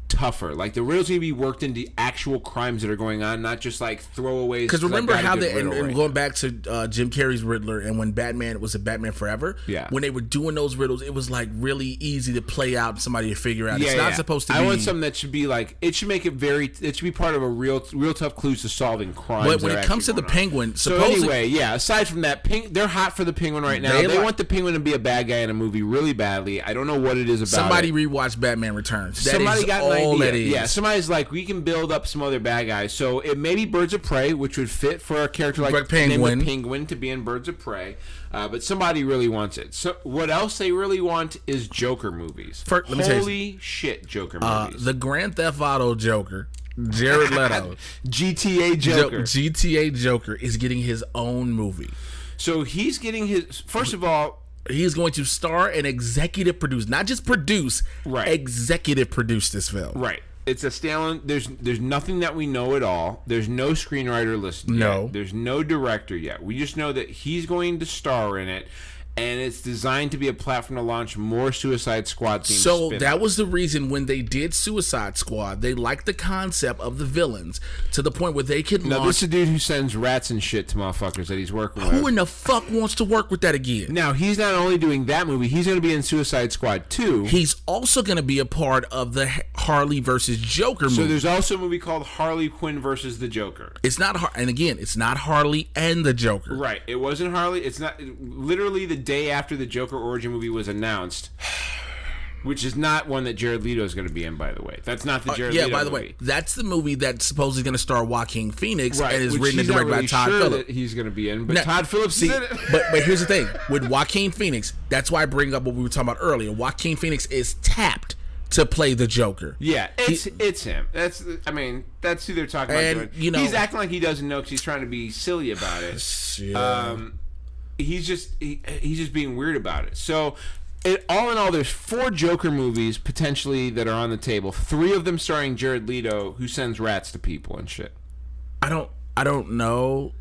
tougher. Like the riddles need to be worked into actual crimes that are going on, not just like throwaways. Because remember how and going back to Jim Carrey's Riddler, and when Batman was a Batman Forever, when they were doing those riddles, it was like really easy to play out and somebody to figure out. It's not supposed to be. I want something that should be like, it should make it it should be part of a real tough clues to solving crimes. But when it comes to the Penguin, so anyway, aside from that, they're hot for the Penguin right now. They want the Penguin to be a bad guy in a movie really badly. I don't know what it is about. Somebody rewatched Batman Returns. Somebody got an idea. Yeah, somebody's like, we can build up some other bad guys. So it may be Birds of Prey, which would fit for a character like Penguin to be in Birds of Prey. But somebody really wants it. So what else they really want is Joker movies. Holy shit, Joker movies. The Grand Theft Auto Joker, Jared Leto. GTA Joker. GTA Joker is getting his own movie. So he's getting his... First of all... He is going to star and executive produce, not just produce, executive produce this film. Right. It's a standalone. There's nothing that we know at all. There's no screenwriter listed yet. There's no director yet. We just know that he's going to star in it, and it's designed to be a platform to launch more Suicide Squad themed So spin-offs. that was the reason when they did Suicide Squad, they liked the concept of the villains to the point where they could launch... Now, this is a dude who sends rats and shit to motherfuckers that he's working with. Who in the fuck wants to work with that again? Now, he's not only doing that movie, he's going to be in Suicide Squad 2. He's also going to be a part of the Harley versus Joker movie. So there's also a movie called Harley Quinn versus the Joker. It's not... And again, it's not Harley and the Joker. Right. It wasn't Harley. It's not... Literally the day after the Joker origin movie was announced, which is not one that Jared Leto is going to be in, by the way. That's not the Jared Leto movie. Yeah, by the way, that's the movie that's supposedly going to star Joaquin Phoenix and is written and directed by Todd Phillips. That he's going to be in, but Todd Phillips is in it. But here's the thing. With Joaquin Phoenix, that's why I bring up what we were talking about earlier. Joaquin Phoenix is tapped to play the Joker. Yeah, it's him. That's who they're talking about. You know, he's acting like he doesn't know because he's trying to be silly about it. Yeah. He's just being weird about it. So, all in all, there's 4 Joker movies potentially that are on the table. 3 of them starring Jared Leto, who sends rats to people and shit. I don't know.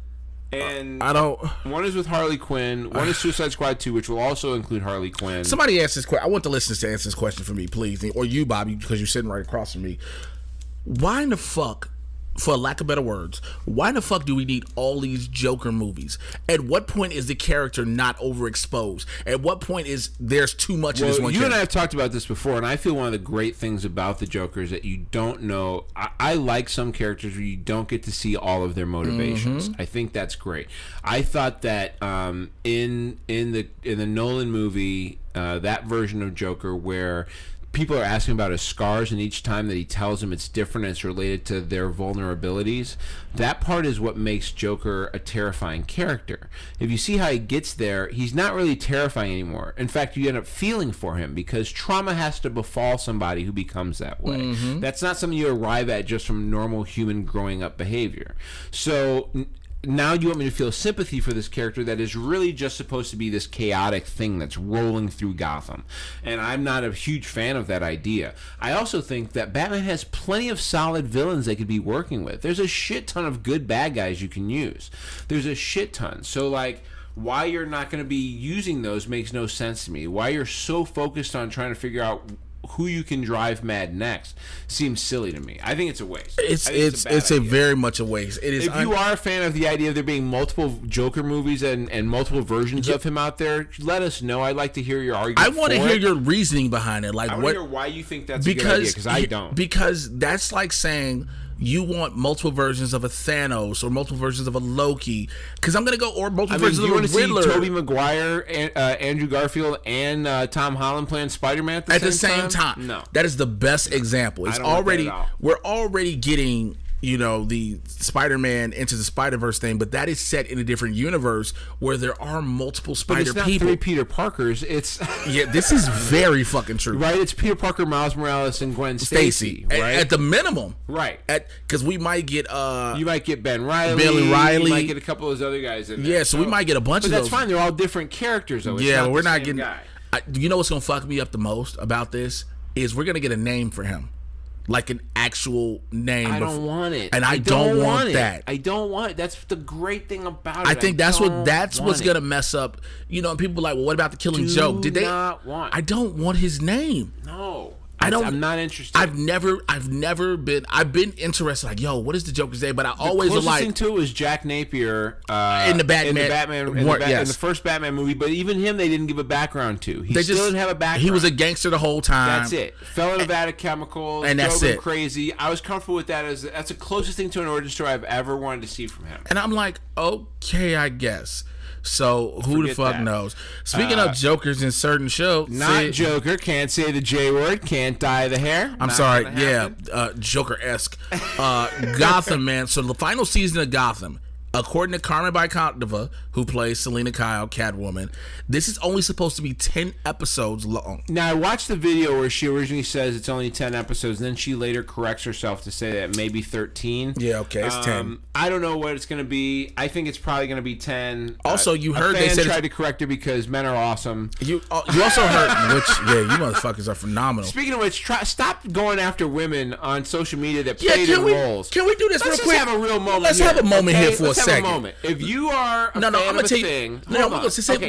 And I don't. One is with Harley Quinn. One is Suicide Squad 2, which will also include Harley Quinn. Somebody asked this question. I want the listeners to answer this question for me, please, or you, Bobby, because you're sitting right across from me. Why in the fuck? For lack of better words, why in the fuck do we need all these Joker movies? At what point is the character not overexposed? At what point is there's too much of this one character? You and I have talked about this before, and I feel one of the great things about the Joker is that you don't know. I like some characters where you don't get to see all of their motivations. I think that's great. I thought that in the Nolan movie, that version of Joker where people are asking about his scars, and each time that he tells them it's different and it's related to their vulnerabilities, that part is what makes Joker a terrifying character. If you see how he gets there, he's not really terrifying anymore. In fact, you end up feeling for him because trauma has to befall somebody who becomes that way. That's not something you arrive at just from normal human growing up behavior. So now you want me to feel sympathy for this character that is really just supposed to be this chaotic thing that's rolling through Gotham. And I'm not a huge fan of that idea. I also think that Batman has plenty of solid villains they could be working with. There's a shit ton of good bad guys you can use. There's a shit ton. So, like, why you're not going to be using those makes no sense to me. Why you're so focused on trying to figure out who you can drive mad next seems silly to me. I think it's a waste. It's a very much a waste. It is. If you are a fan of the idea of there being multiple Joker movies and multiple versions of him out there, let us know. I'd like to hear your argument. I want to hear your reasoning behind it. Like, I want to hear why you think that's a good idea, because I don't. Because that's like saying you want multiple versions of a Thanos or multiple versions of a Loki, because I'm gonna go or multiple versions you want of to a Riddler. see Tobey Maguire, Andrew Garfield, and Tom Holland playing Spider-Man at the same time? No, that is the best example. It's we're already getting the Spider-Man Into the Spider-Verse thing, but that is set in a different universe where there are multiple Spider people. It's not 3 Peter Parkers. It's this is very fucking true, right? It's Peter Parker, Miles Morales, and Gwen Stacy, right? At the minimum, right? Because we might get you might get Ben Riley, you might get a couple of those other guys in there. Yeah, so we might get a bunch of those. But that's fine. They're all different characters, though. Yeah, but we're not getting. You know what's gonna fuck me up the most about this is we're gonna get a name for him. Like an actual name. I don't want it. And I don't want that. I don't want it. That's the great thing about it. I think that's what's going to mess up. And people are like, well, what about the Killing Joke? Did they? I don't want his name. No. I'm not interested. I've never been. I've been interested. Like, yo, what is the Joker's name? But I always was like. The closest thing to it was Jack Napier in the the first Batman movie. But even him, they didn't give a background to. He still didn't have a background. He was a gangster the whole time. That's it. Fell in a vat of chemicals. And that's it. Crazy. I was comfortable with that. That's the closest thing to an origin story I've ever wanted to see from him. And I'm like, okay, I guess. So who the fuck knows? Speaking of Jokers in certain shows, Joker, can't say the J word, can't dye the hair. I'm sorry, Joker-esque. Gotham, man. So the final season of Gotham, according to Carmen Bykova, who plays Selena Kyle, Catwoman, this is only supposed to be 10 episodes long. Now, I watched the video where she originally says it's only 10 episodes, and then she later corrects herself to say that maybe 13. Yeah, okay, it's 10. I don't know what it's going to be. I think it's probably going to be 10. Also, you heard they said tried to correct her because men are awesome. You also heard, you motherfuckers are phenomenal. Speaking of which, stop going after women on social media that play their roles. Can we do this real quick? Let's have a real moment. Let's have a moment here for a second. Moment. If you are a fan of a thing,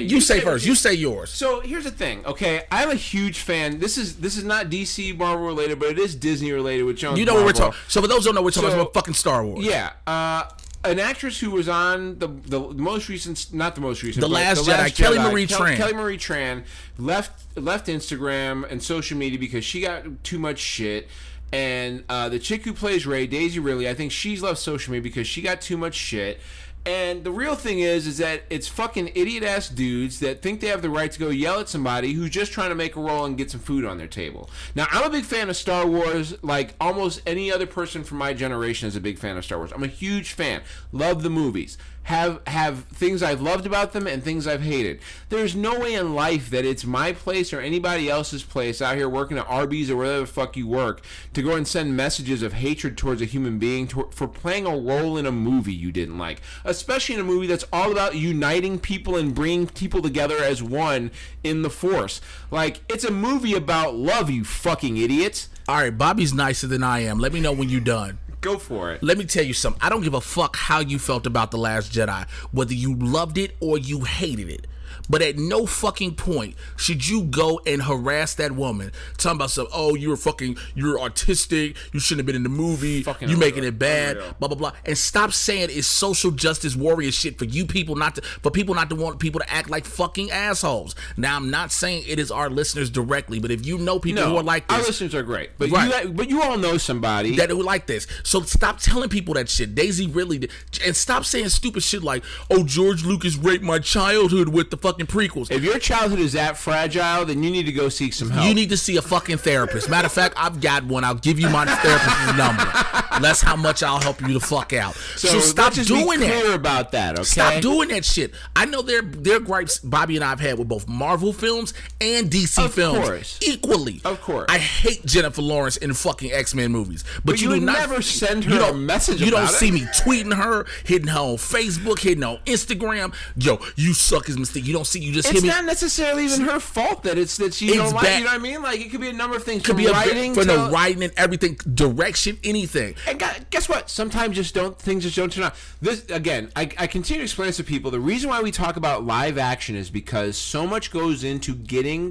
you say first. You say yours. So here's the thing. Okay, I'm a huge fan. This is not DC Marvel related, but it is Disney related with Jones. You know what we're talking. So for those who don't know, we're talking about fucking Star Wars. Yeah. An actress who was on the most recent, not the most recent, The Last Jedi, Kelly Marie Tran. Kelly Marie Tran left Instagram and social media because she got too much shit. And the chick who plays Rey, Daisy Ridley, I think she's left social media because she got too much shit. And the real thing is that it's fucking idiot-ass dudes that think they have the right to go yell at somebody who's just trying to make a roll and get some food on their table. Now, I'm a big fan of Star Wars, like almost any other person from my generation is a big fan of Star Wars. I'm a huge fan. Love the movies. Have things I've loved about them and things I've hated. There's no way in life that it's my place or anybody else's place out here working at Arby's or wherever the fuck you work to go and send messages of hatred towards a human being for playing a role in a movie you didn't like. Especially in a movie that's all about uniting people and bringing people together as one in the Force. Like, it's a movie about love, you fucking idiots. All right, Bobby's nicer than I am. Let me know when you're done. Go for it. Let me tell you something. I don't give a fuck how you felt about The Last Jedi, whether you loved it or you hated it. But at no fucking point should you go and harass that woman, talking about some, you're autistic, you shouldn't have been in the movie, you making it bad, blah blah blah, and stop saying it's social justice warrior shit for people not to want people to act like fucking assholes. Now, I'm not saying it is our listeners directly, but if you know people who are like this, our listeners are great, but you all know somebody that would like this. So stop telling people that shit. Daisy Ridley did, and stop saying stupid shit like, George Lucas raped my childhood with the fucking prequels. If your childhood is that fragile, then you need to go seek some help. You need to see a fucking therapist. Matter of fact, I've got one. I'll give you my therapist's number. That's how much I'll help you the fuck out. So stop doing that. Be clear about that, okay? Stop doing that shit. I know their gripes Bobby and I have had with both Marvel films and DC films equally. Of course. I hate Jennifer Lawrence in fucking X-Men movies. But you do not never send her a message about it. You don't see me tweeting her, hitting her on Facebook, hitting her on Instagram. Yo, you suck as mistake. You don't see. You just hit me. It's not necessarily even her fault that she don't like. You know what I mean? Like, it could be a number of things. Could be writing, the writing and everything, direction, anything. And guess what? Sometimes things just don't turn out. This again, I continue to explain this to people. The reason why we talk about live action is because so much goes into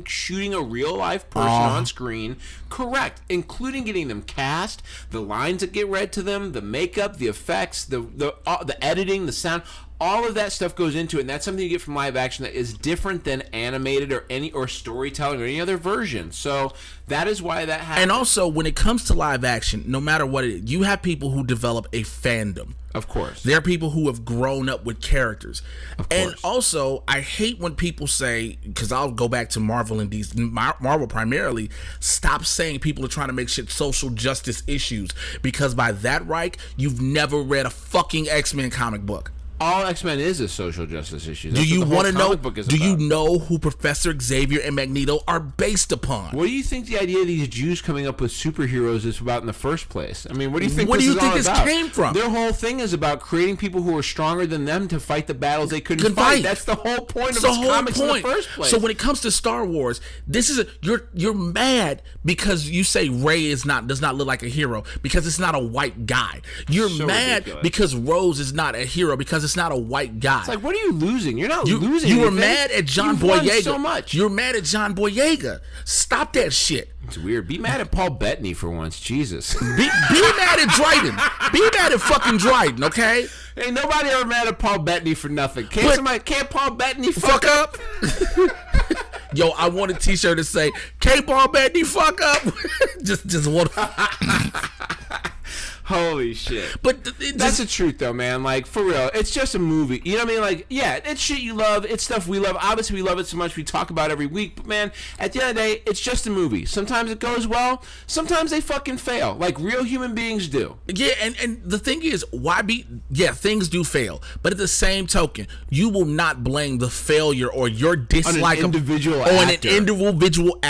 shooting a real live person on screen correct, including getting them cast, the lines that get read to them, the makeup, the effects, the editing, the sound. all of that stuff goes into it, and that's something you get from live action that is different than animated or storytelling or any other version. So that is why that happens. And also, when it comes to live action, no matter what it is, you have people who develop a fandom. Of course. There are people who have grown up with characters. Of course. And also, I hate when people say, because I'll go back to Marvel and DC, Marvel primarily, stop saying people are trying to make shit social justice issues. Because by that right, you've never read a fucking X-Men comic book. All X-Men is a social justice issue. Do you want to know? Do you know who Professor Xavier and Magneto are based upon? What do you think the idea of these Jews coming up with superheroes is about in the first place? I mean, what do you think? This came from? Their whole thing is about creating people who are stronger than them to fight the battles they couldn't fight. That's the whole point of these comics in the first place. So when it comes to Star Wars, this is you're mad because you say Rey does not look like a hero because it's not a white guy. You're so mad ridiculous. Because Rose is not a hero because it's not a white guy. It's like, what are you losing? You're not losing. You were anything. mad at John Boyega so much. You're mad at John Boyega. Stop that shit. It's weird. Be mad at Paul Bettany for once. Jesus. Be mad at Dryden. Be mad at fucking Dryden, okay? Ain't nobody ever mad at Paul Bettany for nothing. Can't Paul Bettany fuck up? Yo, I want a t-shirt to say, can't Paul Bettany fuck up? just want Holy shit. But that's the truth, though, man. Like, for real, it's just a movie. You know what I mean? Like, yeah, it's shit you love. It's stuff we love. Obviously, we love it so much we talk about it every week. But, man, at the end of the day, it's just a movie. Sometimes it goes well. Sometimes they fucking fail. Like real human beings do. Yeah, and the thing is, things do fail. But at the same token, you will not blame the failure or your dislike on an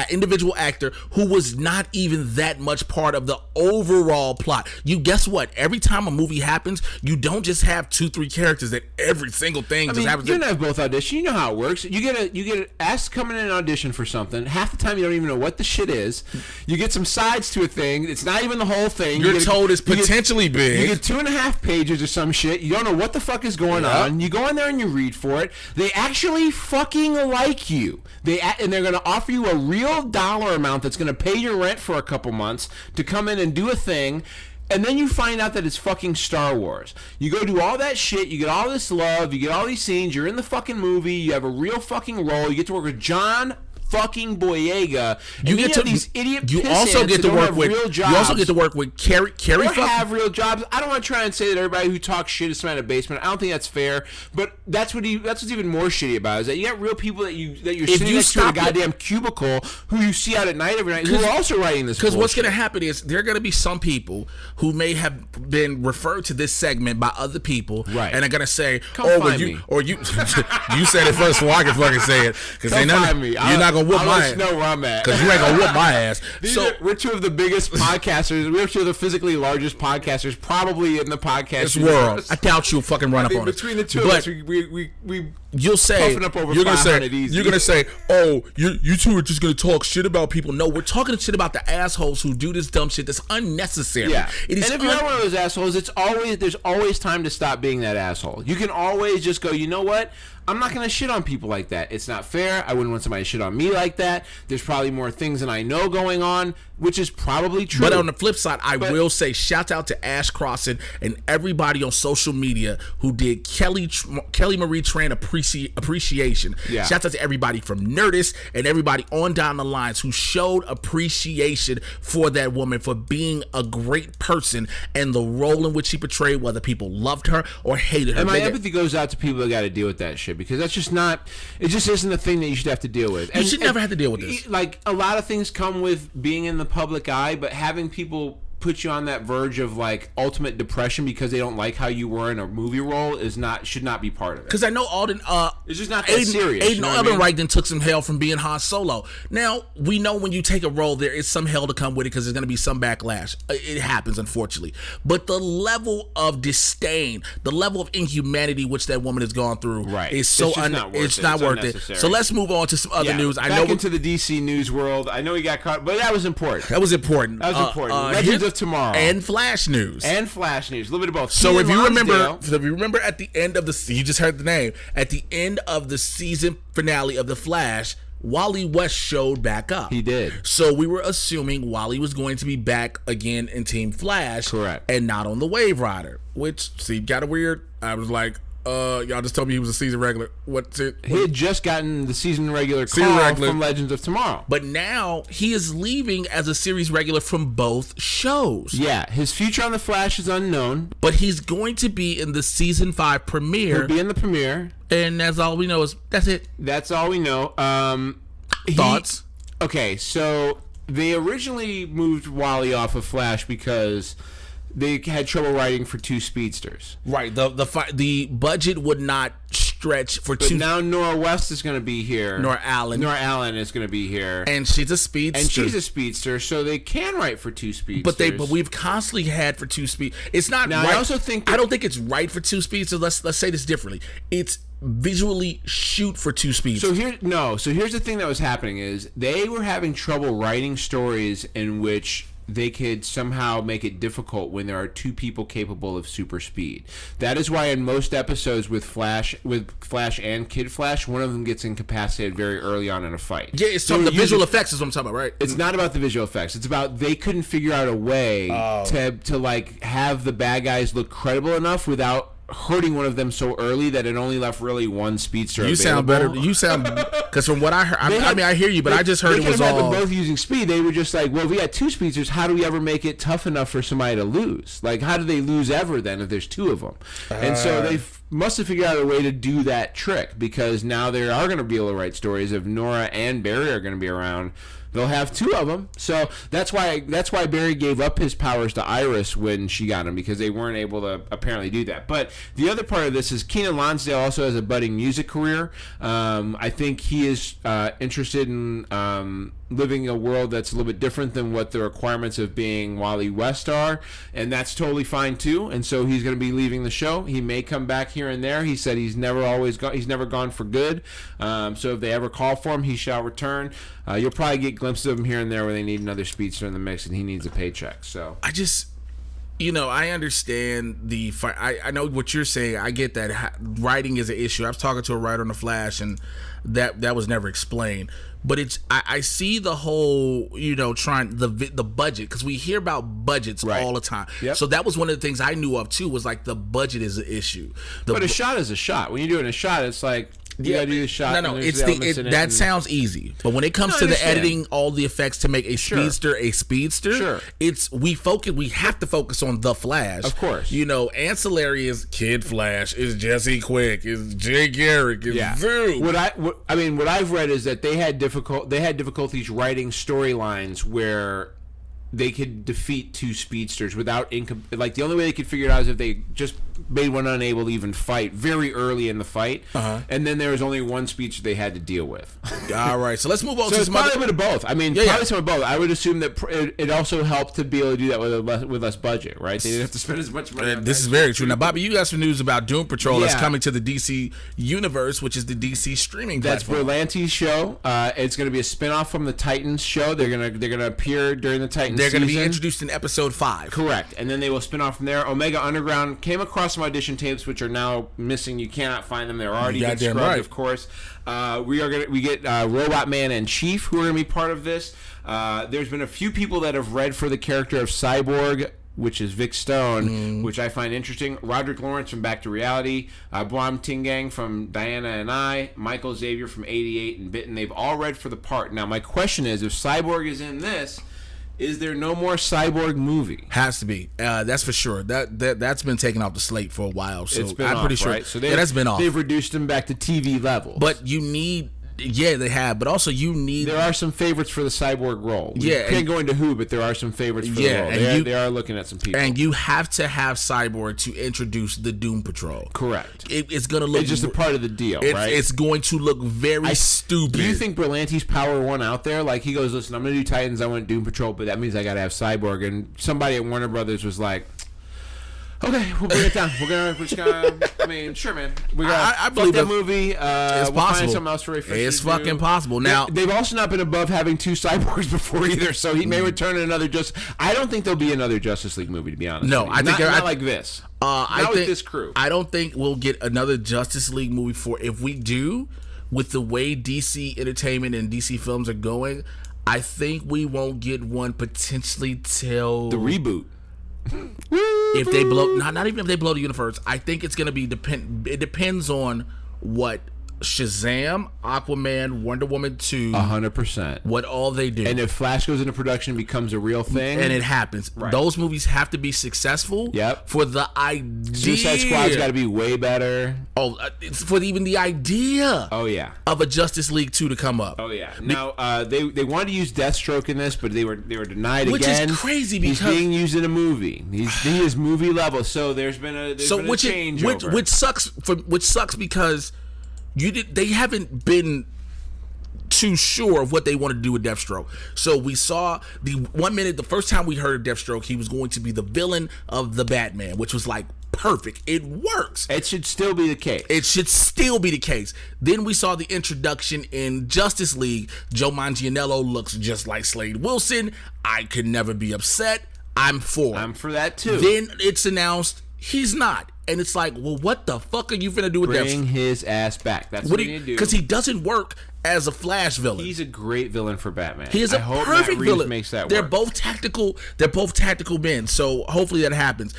individual actor who was not even that much part of the overall plot. Guess what? Every time a movie happens, you don't just have 2-3 characters that every single thing just happens. You don't have both audition. You know how it works. You get asked to come in and audition for something. Half the time you don't even know what the shit is. You get some sides to a thing. It's not even the whole thing. You're told it's potentially big. You get 2.5 pages or some shit. You don't know what the fuck is going on. You go in there and you read for it. They actually fucking like you. And they're going to offer you a real dollar amount that's going to pay your rent for a couple months to come in and do a thing. And then you find out that it's fucking Star Wars. You go do all that shit, you get all this love, you get all these scenes, you're in the fucking movie, you have a real fucking role, you get to work with John fucking Boyega. You get to these idiot. You also get to work with real jobs. You also get to work with Carrie. Have real jobs. I don't want to try and say that everybody who talks shit is somebody in a basement. I don't think that's fair. But that's what's even more shitty about it, is that you got real people that you're sitting next to in a goddamn cubicle who you see out at night every night who are also writing this. Because what's going to happen is there are going to be some people who may have been referred to this segment by other people, right? And are going to say, you you said it first, so I can fucking say it. Because you're not gonna whoop my ass. Know where I'm at. Because you ain't gonna whoop my ass. We're two of the biggest podcasters. We're two of the physically largest podcasters probably in the podcast world. I doubt you'll fucking run up on between the two of us, we you'll say up over you're gonna say, oh, you two are just gonna talk shit about people. No, we're talking shit about the assholes who do this dumb shit that's unnecessary. Yeah. And if you're not one of those assholes, there's always time to stop being that asshole. You can always just go, you know what? I'm not going to shit on people like that. It's not fair. I wouldn't want somebody to shit on me like that. There's probably more things than I know going on, which is probably true. But on the flip side, I will say shout out to Ash Crossan and everybody on social media who did Kelly Marie Tran appreciation. Yeah. Shout out to everybody from Nerdist and everybody on down the lines who showed appreciation for that woman for being a great person and the role in which she portrayed, whether people loved her or hated her. And my empathy goes out to people that got to deal with that shit, because that's just not, it just isn't the thing that you should have to deal with. You should never have to deal with this. Like, a lot of things come with being in the public eye, but having people put you on that verge of like ultimate depression because they don't like how you were in a movie role should not be part of it. Because I know Alden, it's just not that serious. Aiden Ehrenreich then took some hell from being Han Solo. Now we know when you take a role, there is some hell to come with it because there's going to be some backlash. It happens, unfortunately. But the level of disdain, the level of inhumanity which that woman has gone through, is so it's not worth it. So let's move on to some other news. Back into the DC news world. I know we got caught, but that was important. Legends of Tomorrow and Flash news. A little bit of both. So if you remember at the end of you just heard the name, at the end of the season finale of the Flash, Wally West showed back up. He did. So we were assuming Wally was going to be back again in Team Flash, correct, and not on the Wave Rider, which seemed kind of weird. I was like, Y'all just told me he was a season regular. What's it? He had just gotten the season regular call from Legends of Tomorrow. But now he is leaving as a series regular from both shows. Yeah, his future on The Flash is unknown. But he's going to be in the season 5 premiere. He'll be in the premiere. And that's all we know that's it. That's all we know. Thoughts? Okay, so they originally moved Wally off of Flash because they had trouble writing for 2 speedsters. Right. The budget would not stretch for but 2. Now Nora West is going to be here. Nora Allen is going to be here, and she's a speedster. So they can write for 2 speedsters. But we've constantly had for 2 speed. It's not now, right. I don't think it's right for 2 speedsters. Let's say this differently. It's visually shoot for 2 speedsters. So here's the thing that was happening is they were having trouble writing stories in which they could somehow make it difficult when there are 2 people capable of super speed. That is why in most episodes with Flash and Kid Flash, one of them gets incapacitated very early on in a fight. Yeah, it's the visual effects is what I'm talking about, right? It's not about the visual effects. It's about they couldn't figure out a way to like have the bad guys look credible enough without hurting one of them so early that it only left really one speedster available. Sound better. You sound, because from what I heard, I hear you, but I just heard it was all both using speed. They were just like, well, if we had 2 speedsters, how do we ever make it tough enough for somebody to lose? Like, how do they lose ever then if there's 2 of them? And so they must have figured out a way to do that trick, because now they are going to be able to write stories. If Nora and Barry are going to be around, they'll have 2 of them. So that's why Barry gave up his powers to Iris when she got him, because they weren't able to apparently do that. But the other part of this is Keenan Lonsdale also has a budding music career. I think he is interested in living a world that's a little bit different than what the requirements of being Wally West are, and that's totally fine too. And so he's going to be leaving the show. He may come back here and there. He said he's never gone for good. So if they ever call for him, he shall return. You'll probably get glimpses of him here and there where they need another speedster in the mix and he needs a paycheck. So I just, I understand the fight. I know what you're saying. I get that writing is an issue. I was talking to a writer on The Flash, and that was never explained. But I see the whole, trying the budget, because we hear about budgets all the time. Yep. So that was one of the things I knew of too, was like the budget is an issue. But a shot is a shot. When you're doing a shot, it's like, you gotta do the shot. No, that sounds easy. But when it comes to the editing, all the effects to make a speedster a speedster, we have to focus on the Flash. Of course. Ancillary is Kid Flash, is Jesse Quick, is Jay Garrick, is Zoo. What I've read is that they had difficulties writing storylines where they could defeat 2 speedsters without the only way they could figure it out is if they just made one unable to even fight very early in the fight, and then there was only one speedster they had to deal with. All right, so let's move on so to it's probably a bit of both. I mean, probably some of both. I would assume that it also helped to be able to do that with less budget, right? They didn't have to spend as much money. This is very true. Now, Bobby, you got some news about Doom Patrol that's coming to the DC universe, which is the DC streaming platform. That's Berlanti's show. It's going to be a spinoff from the Titans show. They're gonna appear during the Titans. They're going to be introduced in episode 5. Correct, and then they will spin off from there. Omega Underground came across some audition tapes, which are now missing. You cannot find them. They're already been scrubbed, of course. We get Robot Man and Chief, who are going to be part of this. There's been a few people that have read for the character of Cyborg, which is Vic Stone, which I find interesting. Roderick Lawrence from Back to Reality, Boam Tingang from Diana and I, Michael Xavier from 88 and Bitten. They've all read for the part. Now, my question is, if Cyborg is in this, is there no more Cyborg movie? Has to be. That's for sure. That's been taken off the slate for a while. So it's been I'm pretty sure. Right? So that's been off. They've reduced him back to TV level. But you need. Yeah, they have, but also you need. There are some favorites for the Cyborg role. We can't go into who, but there are some favorites for the role. They are looking at some people, and you have to have Cyborg to introduce the Doom Patrol. Correct. It's going to look. It's just a part of the deal, right? It's going to look very stupid. Do you think Berlanti's power won out there? Like he goes, listen, I'm going to do Titans. I want Doom Patrol, but that means I got to have Cyborg. And somebody at Warner Brothers was like, okay, we'll bring it down. We're just gonna. I mean, sure, man. I believe that movie. It's we'll possible. Find something else for Ray Fisher. It's fucking possible. Now they've also not been above having 2 cyborgs before either. So he may return in another. I don't think there'll be another Justice League movie. To be honest, no, I think not like this. Not with this crew. I don't think we'll get another Justice League movie if we do, with the way DC Entertainment and DC Films are going. I think we won't get one potentially till the reboot. Woo! if they blow, not even if they blow the universe, I think it's gonna be it depends on what Shazam, Aquaman, Wonder Woman 2, 100%. what all they do. And if Flash goes into production, becomes a real thing, and it happens, those movies have to be successful. Yep. For the idea, Suicide Squad's got to be way better. Oh, it's for even the idea. Oh yeah. Of a Justice League 2 to come up. Oh yeah. Now they wanted to use Deathstroke in this, but they were denied which again. Which is crazy because he's being used in a movie. He is movie level. So there's been a changeover. Which sucks because they haven't been too sure of what they want to do with Deathstroke. So we saw the first time we heard of Deathstroke, he was going to be the villain of the Batman, which was like perfect. It works. It should still be the case. It should still be the case. Then we saw the introduction in Justice League. Joe Manganiello looks just like Slade Wilson. I could never be upset. I'm for that too. Then it's announced he's not. And it's like, well, what the fuck are you finna do with that? Bring his ass back. That's what you need to do. Because he doesn't work as a Flash villain. He's a great villain for Batman. He is a perfect villain. Makes that They're work. both tactical. They're both tactical men. So hopefully that happens.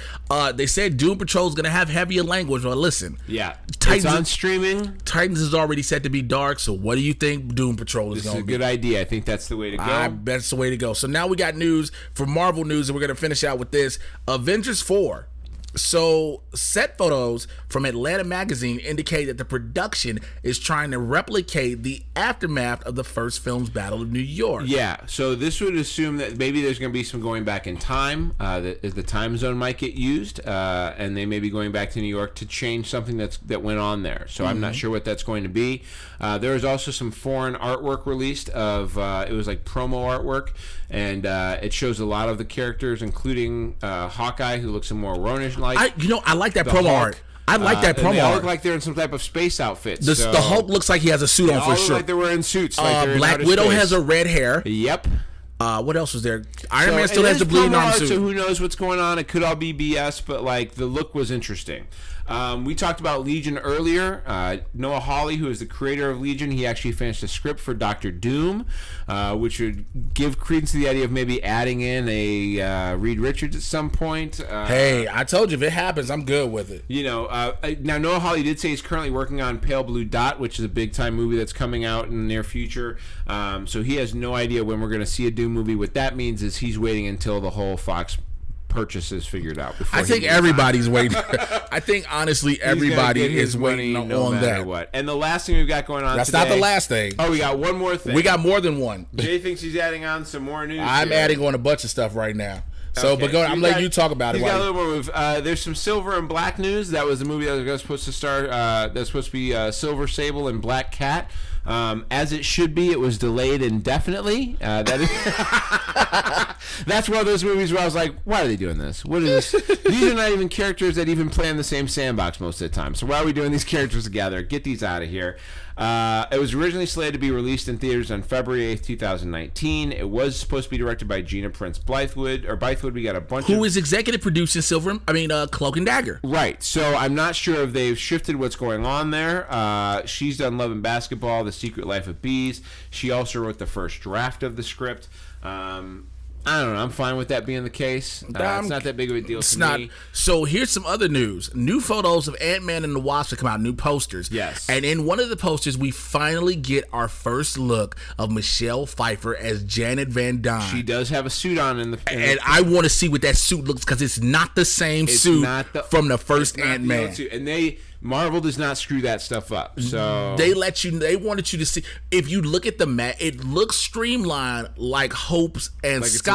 They said Doom Patrol is gonna have heavier language. Well, listen. Yeah. Titans it's on streaming. Titans is already set to be dark. So what do you think Doom Patrol is going to be? This is a good idea. I think that's the way to go. That's the way to go. So now we got news for Marvel news, and we're gonna finish out with this. Avengers 4. So, set photos from Atlanta Magazine indicate that the production is trying to replicate the aftermath of the first film's Battle of New York. Yeah, so this would assume that maybe there's going to be some going back in time, that the time zone might get used, and they may be going back to New York to change something that went on there. So I'm not sure what that's going to be. There was also some foreign artwork released of, it was like promo artwork, and it shows a lot of the characters, including Hawkeye, who looks a more Ronin. I like that promo art. I like that promo art. They all look like they're in some type of space outfit. The Hulk looks like he has a suit on for sure. Like they're wearing suits. Black Widow has a red hair. Yep. What else was there? Iron Man still has the blue arm suit. So who knows what's going on? It could all be BS, but like the look was interesting. We talked about Legion earlier. Noah Hawley, who is the creator of Legion, he actually finished a script for Doctor Doom, which would give credence to the idea of maybe adding in a Reed Richards at some point. Hey, I told you, if it happens, I'm good with it. Now Noah Hawley did say he's currently working on Pale Blue Dot, which is a big time movie that's coming out in the near future. So he has no idea when we're going to see a Doom movie. What that means is he's waiting until the whole Fox purchases figured out. I think everybody's waiting. I think honestly everybody is waiting on that. What? And the last thing we've got going on That's today, not the last thing. Oh, we got one more thing. We got more than one. Jay thinks he's adding on some more news. I'm adding on a bunch of stuff right now. So, okay. but I'm letting you talk about it. Got a little more move. There's some Silver and Black news. That was a movie that was supposed to star. That's supposed to be Silver Sable and Black Cat. As it should be, it was delayed indefinitely. That is that's one of those movies where I was like, why are they doing this? What is this? These are not even characters that even play in the same sandbox most of the time. So why are we doing these characters together? Get these out of here. It was originally slated to be released in theaters on February 8th, 2019. It was supposed to be directed by Gina Prince Bythewood. We got a bunch who is executive producing Cloak and Dagger. Right. So I'm not sure if they've shifted what's going on there. She's done Love and Basketball, The Secret Life of Bees. She also wrote the first draft of the script. I don't know. I'm fine with that being the case. It's not that big of a deal to me. So here's some other news. New photos of Ant-Man and the Wasp have come out. New posters. Yes. And in one of the posters, we finally get our first look of Michelle Pfeiffer as Janet Van Dyne. She does have a suit on and I want to see what that suit looks, because it's not the same suit from the first Ant-Man. And Marvel does not screw that stuff up. So they wanted you to see. If you look at the mat, it looks streamlined like Hope's and Scott's.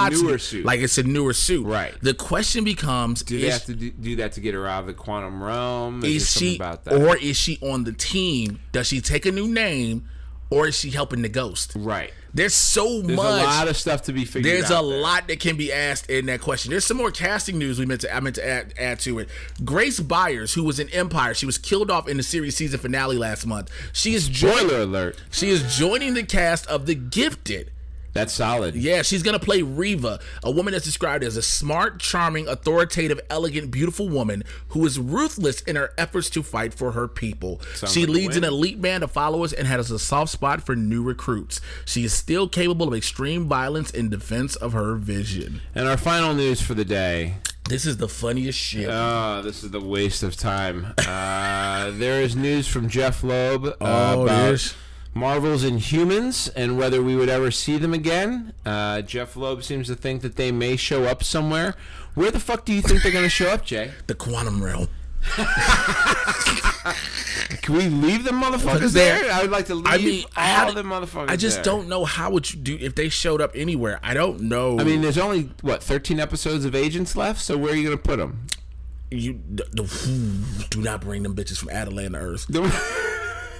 Like it's a newer suit. Right. The question becomes: do they have to do that to get her out of the quantum realm? Is she, about that? Or is she on the team? Does she take a new name, or is she helping the Ghost? Right. There's a lot of stuff to be figured out. There's a lot that can be asked in that question. There's some more casting news I meant to add to it. Grace Byers, who was in Empire, she was killed off in the series season finale last month. Spoiler alert. She is joining the cast of The Gifted. That's solid. Yeah, she's going to play Reva, a woman that's described as a smart, charming, authoritative, elegant, beautiful woman who is ruthless in her efforts to fight for her people. She leads an elite band of followers and has a soft spot for new recruits. She is still capable of extreme violence in defense of her vision. And our final news for the day. This is the funniest shit. Oh, this is the waste of time. There is news from Jeff Loeb about yes. Marvel's Inhumans and whether we would ever see them again. Jeff Loeb seems to think that they may show up somewhere. Where the fuck do you think they're going to show up, Jay? The quantum realm. Can we leave them motherfuckers there? I would like to leave all them motherfuckers there. I just don't know how would you do if they showed up anywhere. I don't know. I mean, there's only, 13 episodes of Agents left, so where are you going to put them? You do not bring them bitches from Adelaide to Earth.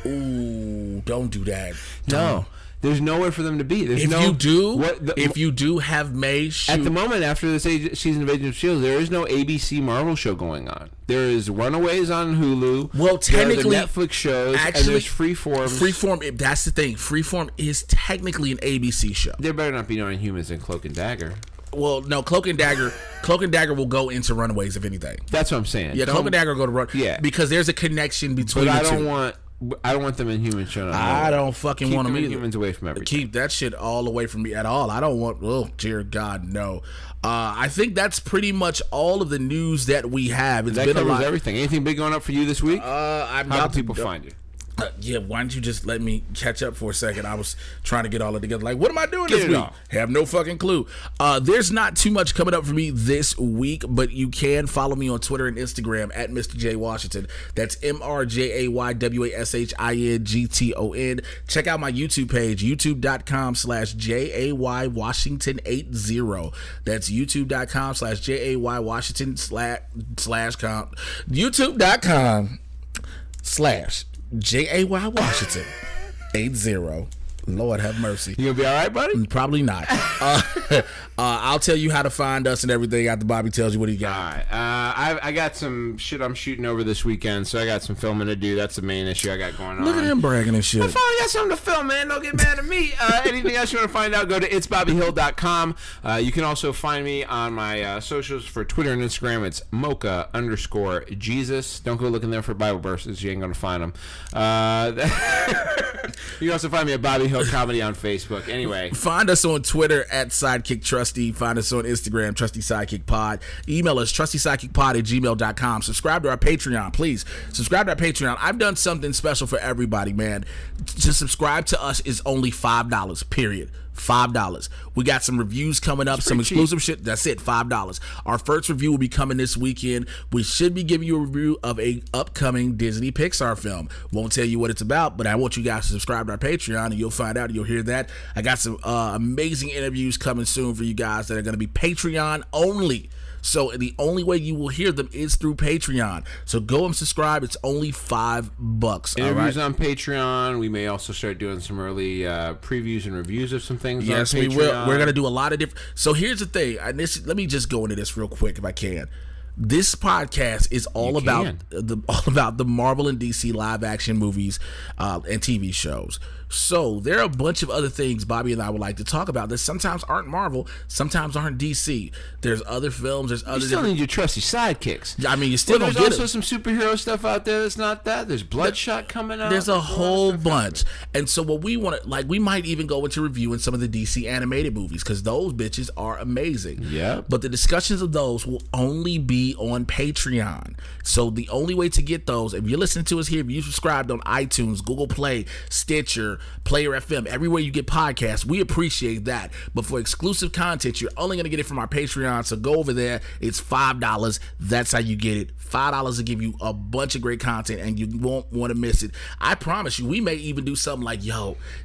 Ooh, don't do that. No. There's nowhere for them to be. There's if you do have May shoot. At the moment, after this season of Agents of S.H.I.E.L.D., there is no ABC Marvel show going on. There is Runaways on Hulu. Well, technically, there are the Netflix shows, actually, and there's Freeform. Freeform, that's the thing. Freeform is technically an ABC show. There better not be no Inhumans in Cloak and Dagger. Well, no, Cloak and Dagger will go into Runaways, if anything. That's what I'm saying. Yeah, Cloak and Dagger will go to Runaways. Yeah. Because there's a connection between the two. I don't want them Inhumans showing up. I don't fucking want them either. Keep Inhumans away from everything. Keep that shit all away from me at all. I don't want. Oh dear God, no. I think that's pretty much all of the news that we have. That covers everything. Anything big going up for you this week? How do people find you? Yeah, why don't you just let me catch up for a second? I was trying to get all it together. Like, what am I doing this week? Have no fucking clue. There's not too much coming up for me this week, but you can follow me on Twitter and Instagram at Mr. J Washington. That's MrJaywashington. Check out my YouTube page, youtube.com/JAY Washington80. That's youtube.com/JAY Washington /com. youtube.com/JAY Washington 80. Lord have mercy. You gonna be all right, buddy? Probably not. I'll tell you how to find us and everything after Bobby tells you what he got. All right. I got some shit I'm shooting over this weekend, so I got some filming to do. That's the main issue I got going on. Look at him bragging and shit. I finally got something to film, man. Don't get mad at me. Anything else you want to find out, go to itsbobbyhill.com. You can also find me on my socials for Twitter and Instagram. It's mocha_Jesus. Don't go looking there for Bible verses. You ain't going to find them. You can also find me at Bobby Hill Comedy on Facebook. Anyway. Find us on Twitter at Sidekick Trusty. Find us on Instagram, Trusty Sidekick Pod. Email us, trustysidekicpod@gmail.com. Subscribe to our Patreon, please. Subscribe to our Patreon. I've done something special for everybody, man. To subscribe to us is only $5, period. $5. We got some reviews coming up, some exclusive shit. That's it, $5. Our first review will be coming this weekend. We should be giving you a review of a upcoming Disney Pixar film. Won't tell you what it's about, but I want you guys to subscribe to our Patreon and you'll find out. You'll hear that. I got some amazing interviews coming soon for you guys that are going to be Patreon only. So the only way you will hear them is through Patreon. So go and subscribe. It's only $5. Interviews on Patreon. We may also start doing some early previews and reviews of some things. Yes, on Patreon. we will. We're gonna do a lot of different. So here's the thing. Let me just go into this real quick if I can. This podcast is all about the Marvel and DC live action movies and TV shows. So there are a bunch of other things Bobby and I would like to talk about that sometimes aren't Marvel, sometimes aren't DC. There's other films. There's other. You still need your trusty sidekicks. I mean, you still don't get it. There's also some superhero stuff out there that's not that. There's Bloodshot coming out. There's a whole bunch. And so what we want to, we might even go into reviewing some of the DC animated movies because those bitches are amazing. Yeah. But the discussions of those will only be on Patreon. So the only way to get those, if you're listening to us here, if you subscribed on iTunes, Google Play, Stitcher, Player FM, everywhere you get podcasts, we appreciate that. But for exclusive content, you're only going to get it from our Patreon. So go over there. It's $5. That's how you get it. $5 to give you a bunch of great content and you won't want to miss it. I promise you, we may even do something like,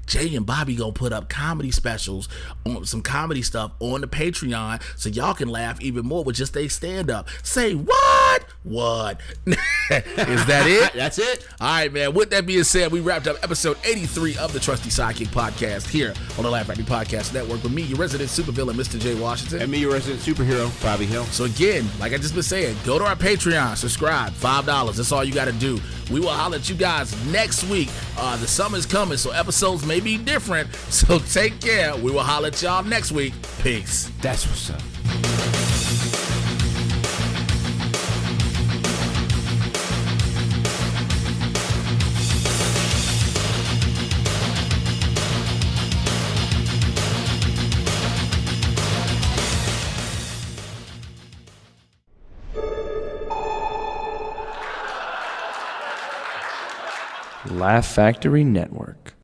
Jay and Bobby gonna put up comedy specials on some comedy stuff on the Patreon so y'all can laugh even more with just a stand-up. Say what? What? Is that it? That's it. All right, man. With that being said, we wrapped up episode 83 of the Trusty Sidekick podcast here on the Laugh Factory Podcast Network with me, your resident supervillain, Mr. J Washington. And me, your resident superhero, Bobby Hill. So again, like I just been saying, go to our Patreon, subscribe, $5. That's all you got to do. We will holler at you guys next week. The summer's coming, so episodes may be different. So take care. We will holler at y'all next week. Peace. That's what's up. Laugh Factory Network.